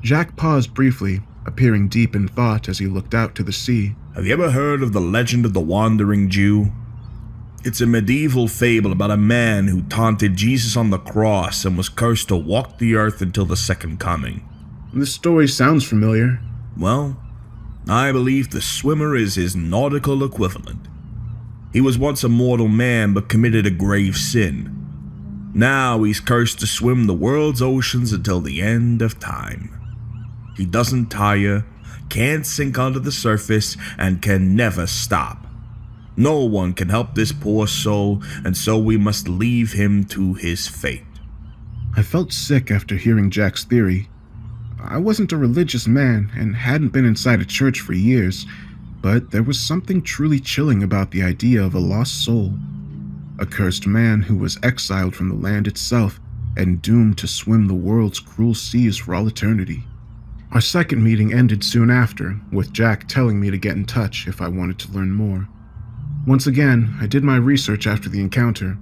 Jack paused briefly, appearing deep in thought as he looked out to the sea. Have you ever heard of the legend of the Wandering Jew? It's a medieval fable about a man who taunted Jesus on the cross and was cursed to walk the earth until the second coming. This story sounds familiar. Well, I believe the swimmer is his nautical equivalent. He was once a mortal man but committed a grave sin. Now he's cursed to swim the world's oceans until the end of time. He doesn't tire, can't sink under the surface, and can never stop. No one can help this poor soul, and so we must leave him to his fate. I felt sick after hearing Jack's theory. I wasn't a religious man and hadn't been inside a church for years, but there was something truly chilling about the idea of a lost soul. A cursed man who was exiled from the land itself and doomed to swim the world's cruel seas for all eternity. Our second meeting ended soon after, with Jack telling me to get in touch if I wanted to learn more. Once again, I did my research after the encounter.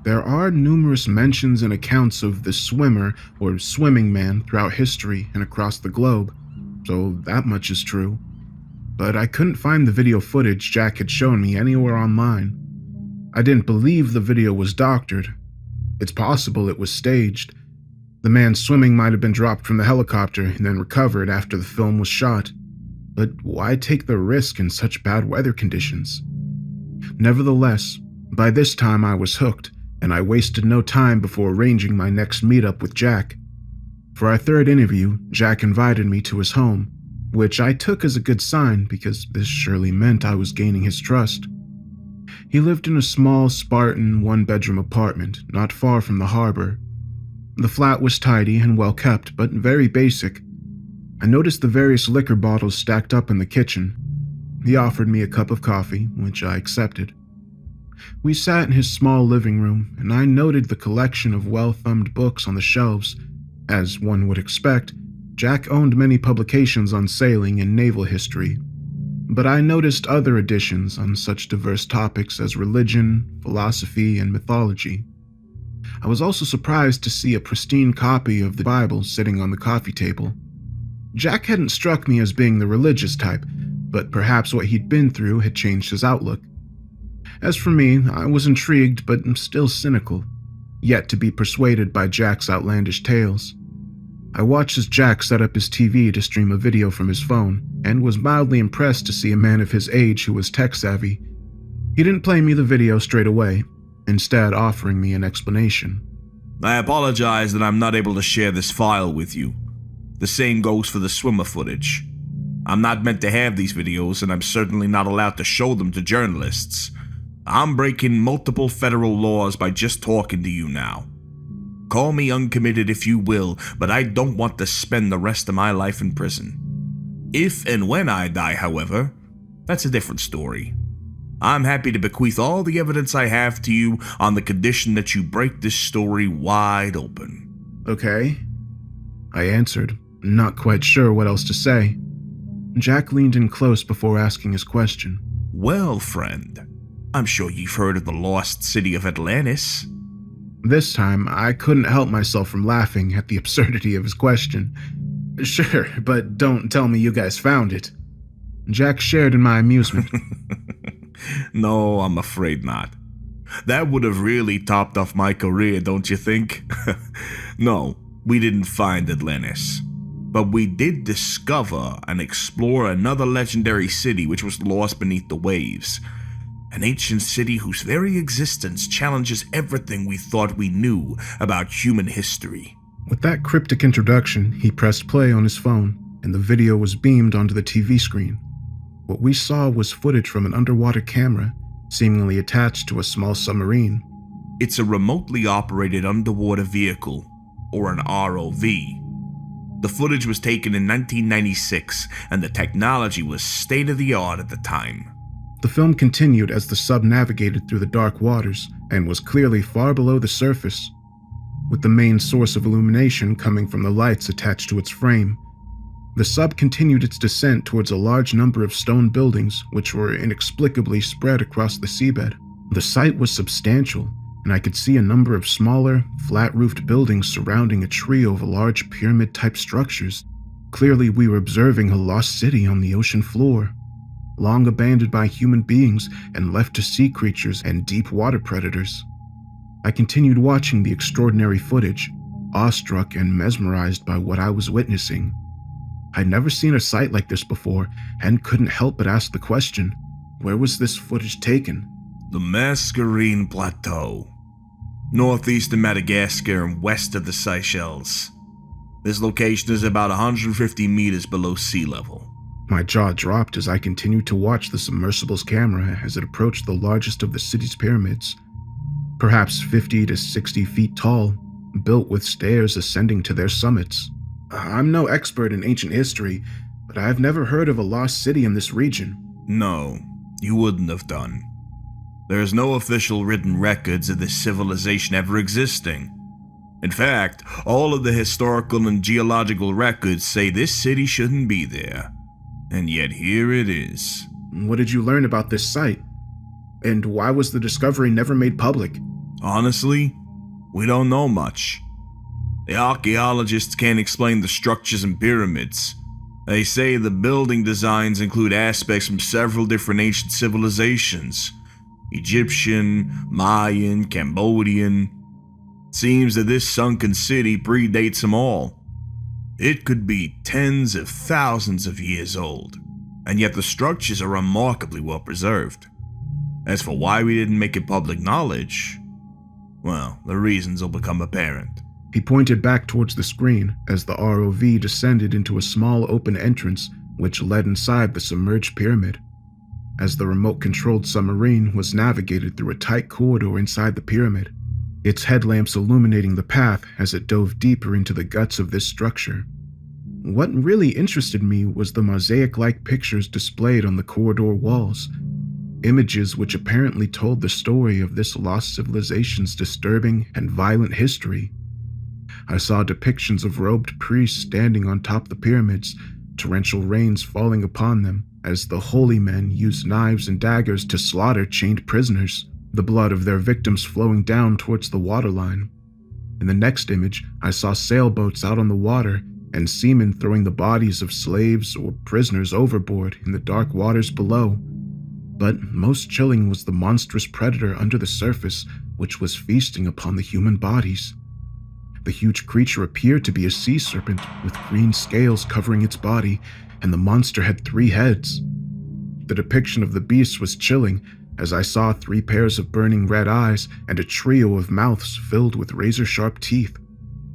There are numerous mentions and accounts of the swimmer or swimming man throughout history and across the globe, so that much is true. But I couldn't find the video footage Jack had shown me anywhere online. I didn't believe the video was doctored. It's possible it was staged. The man swimming might have been dropped from the helicopter and then recovered after the film was shot. But why take the risk in such bad weather conditions? Nevertheless, by this time I was hooked, and I wasted no time before arranging my next meetup with Jack. For our third interview, Jack invited me to his home, which I took as a good sign because this surely meant I was gaining his trust. He lived in a small, Spartan, one-bedroom apartment not far from the harbor. The flat was tidy and well-kept, but very basic. I noticed the various liquor bottles stacked up in the kitchen. He offered me a cup of coffee, which I accepted. We sat in his small living room, and I noted the collection of well-thumbed books on the shelves. As one would expect, Jack owned many publications on sailing and naval history, but I noticed other editions on such diverse topics as religion, philosophy, and mythology. I was also surprised to see a pristine copy of the Bible sitting on the coffee table. Jack hadn't struck me as being the religious type, but perhaps what he'd been through had changed his outlook. As for me, I was intrigued but still cynical, yet to be persuaded by Jack's outlandish tales. I watched as Jack set up his TV to stream a video from his phone, and was mildly impressed to see a man of his age who was tech-savvy. He didn't play me the video straight away, instead offering me an explanation. I apologize that I'm not able to share this file with you. The same goes for the swimmer footage. I'm not meant to have these videos, and I'm certainly not allowed to show them to journalists. I'm breaking multiple federal laws by just talking to you now. Call me uncommitted if you will, but I don't want to spend the rest of my life in prison. If and when I die, however, that's a different story. I'm happy to bequeath all the evidence I have to you on the condition that you break this story wide open. Okay, I answered, not quite sure what else to say. Jack leaned in close before asking his question. Well, friend, I'm sure you've heard of the lost city of Atlantis. This time, I couldn't help myself from laughing at the absurdity of his question. Sure, but don't tell me you guys found it. Jack shared in my amusement. No, I'm afraid not. That would have really topped off my career, don't you think? No, we didn't find Atlantis. But we did discover and explore another legendary city which was lost beneath the waves. An ancient city whose very existence challenges everything we thought we knew about human history. With that cryptic introduction, he pressed play on his phone, and the video was beamed onto the TV screen. What we saw was footage from an underwater camera, seemingly attached to a small submarine. It's a remotely operated underwater vehicle, or an ROV. The footage was taken in 1996, and the technology was state-of-the-art at the time. The film continued as the sub navigated through the dark waters and was clearly far below the surface, with the main source of illumination coming from the lights attached to its frame. The sub continued its descent towards a large number of stone buildings which were inexplicably spread across the seabed. The site was substantial, and I could see a number of smaller, flat-roofed buildings surrounding a trio of large pyramid-type structures. Clearly, we were observing a lost city on the ocean floor, long abandoned by human beings and left to sea creatures and deep water predators. I continued watching the extraordinary footage, awestruck and mesmerized by what I was witnessing. I'd never seen a sight like this before and couldn't help but ask the question, where was this footage taken? The Mascarene Plateau, northeast of Madagascar and west of the Seychelles. This location is about 150 meters below sea level. My jaw dropped as I continued to watch the submersible's camera as it approached the largest of the city's pyramids, perhaps 50 to 60 feet tall, built with stairs ascending to their summits. I'm no expert in ancient history, but I've never heard of a lost city in this region. No, you wouldn't have done. There is no official written records of this civilization ever existing. In fact, all of the historical and geological records say this city shouldn't be there. And yet here it is. What did you learn about this site? And why was the discovery never made public? Honestly, we don't know much. The archaeologists can't explain the structures and pyramids. They say the building designs include aspects from several different ancient civilizations. Egyptian, Mayan, Cambodian. It seems that this sunken city predates them all. It could be tens of thousands of years old, and yet the structures are remarkably well preserved. As for why we didn't make it public knowledge, well, the reasons will become apparent. He pointed back towards the screen as the ROV descended into a small open entrance which led inside the submerged pyramid. As the remote-controlled submarine was navigated through a tight corridor inside the pyramid, its headlamps illuminating the path as it dove deeper into the guts of this structure. What really interested me was the mosaic-like pictures displayed on the corridor walls, images which apparently told the story of this lost civilization's disturbing and violent history. I saw depictions of robed priests standing on top the pyramids, torrential rains falling upon them as the holy men used knives and daggers to slaughter chained prisoners, the blood of their victims flowing down towards the waterline. In the next image, I saw sailboats out on the water and seamen throwing the bodies of slaves or prisoners overboard in the dark waters below. But most chilling was the monstrous predator under the surface, which was feasting upon the human bodies. The huge creature appeared to be a sea serpent with green scales covering its body, and the monster had 3 heads. The depiction of the beast was chilling, as I saw 3 pairs of burning red eyes and a trio of mouths filled with razor-sharp teeth.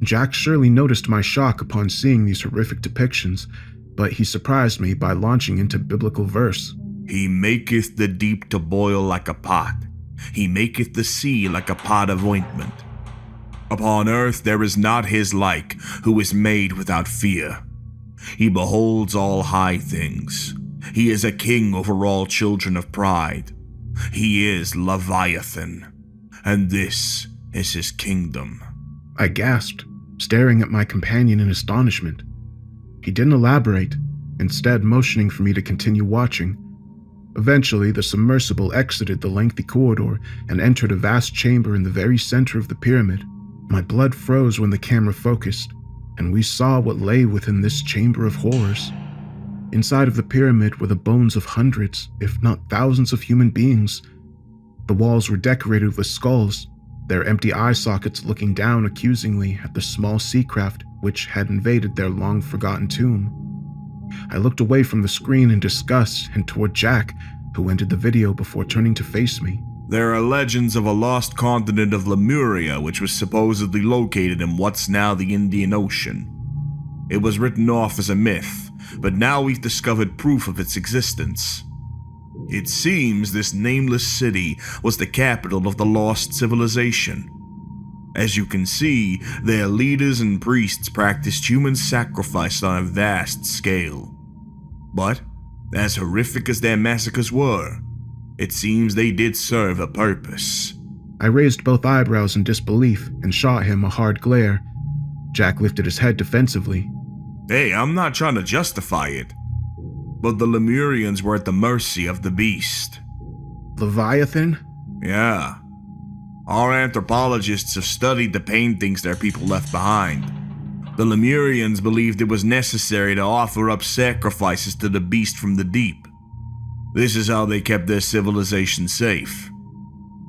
Jack surely noticed my shock upon seeing these horrific depictions, but he surprised me by launching into biblical verse. He maketh the deep to boil like a pot, He maketh the sea like a pot of ointment. Upon earth there is not his like, who is made without fear. He beholds all high things. He is a king over all children of pride. He is Leviathan, and this is his kingdom. I gasped, staring at my companion in astonishment. He didn't elaborate, instead motioning for me to continue watching. Eventually, the submersible exited the lengthy corridor and entered a vast chamber in the very center of the pyramid. My blood froze when the camera focused, and we saw what lay within this chamber of horrors. Inside of the pyramid were the bones of hundreds, if not thousands of human beings. The walls were decorated with skulls, their empty eye sockets looking down accusingly at the small sea craft which had invaded their long-forgotten tomb. I looked away from the screen in disgust and toward Jack, who ended the video before turning to face me. There are legends of a lost continent of Lemuria which was supposedly located in what's now the Indian Ocean. It was written off as a myth, but now we've discovered proof of its existence. It seems this nameless city was the capital of the lost civilization. As you can see, their leaders and priests practiced human sacrifice on a vast scale. But, as horrific as their massacres were, it seems they did serve a purpose. I raised both eyebrows in disbelief and shot him a hard glare. Jack lifted his head defensively. Hey, I'm not trying to justify it, but the Lemurians were at the mercy of the beast. Leviathan? Yeah. Our anthropologists have studied the paintings their people left behind. The Lemurians believed it was necessary to offer up sacrifices to the beast from the deep. This is how they kept their civilization safe.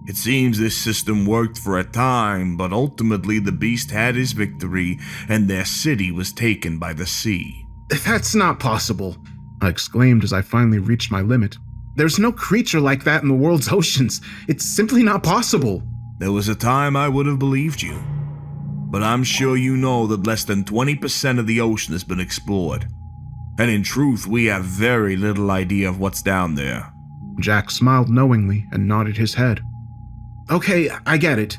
It seems this system worked for a time, but ultimately the beast had his victory and their city was taken by the sea. That's not possible, I exclaimed as I finally reached my limit. There's no creature like that in the world's oceans. It's simply not possible. There was a time I would have believed you, but I'm sure you know that less than 20% of the ocean has been explored. And in truth, we have very little idea of what's down there. Jack smiled knowingly and nodded his head. Okay, I get it.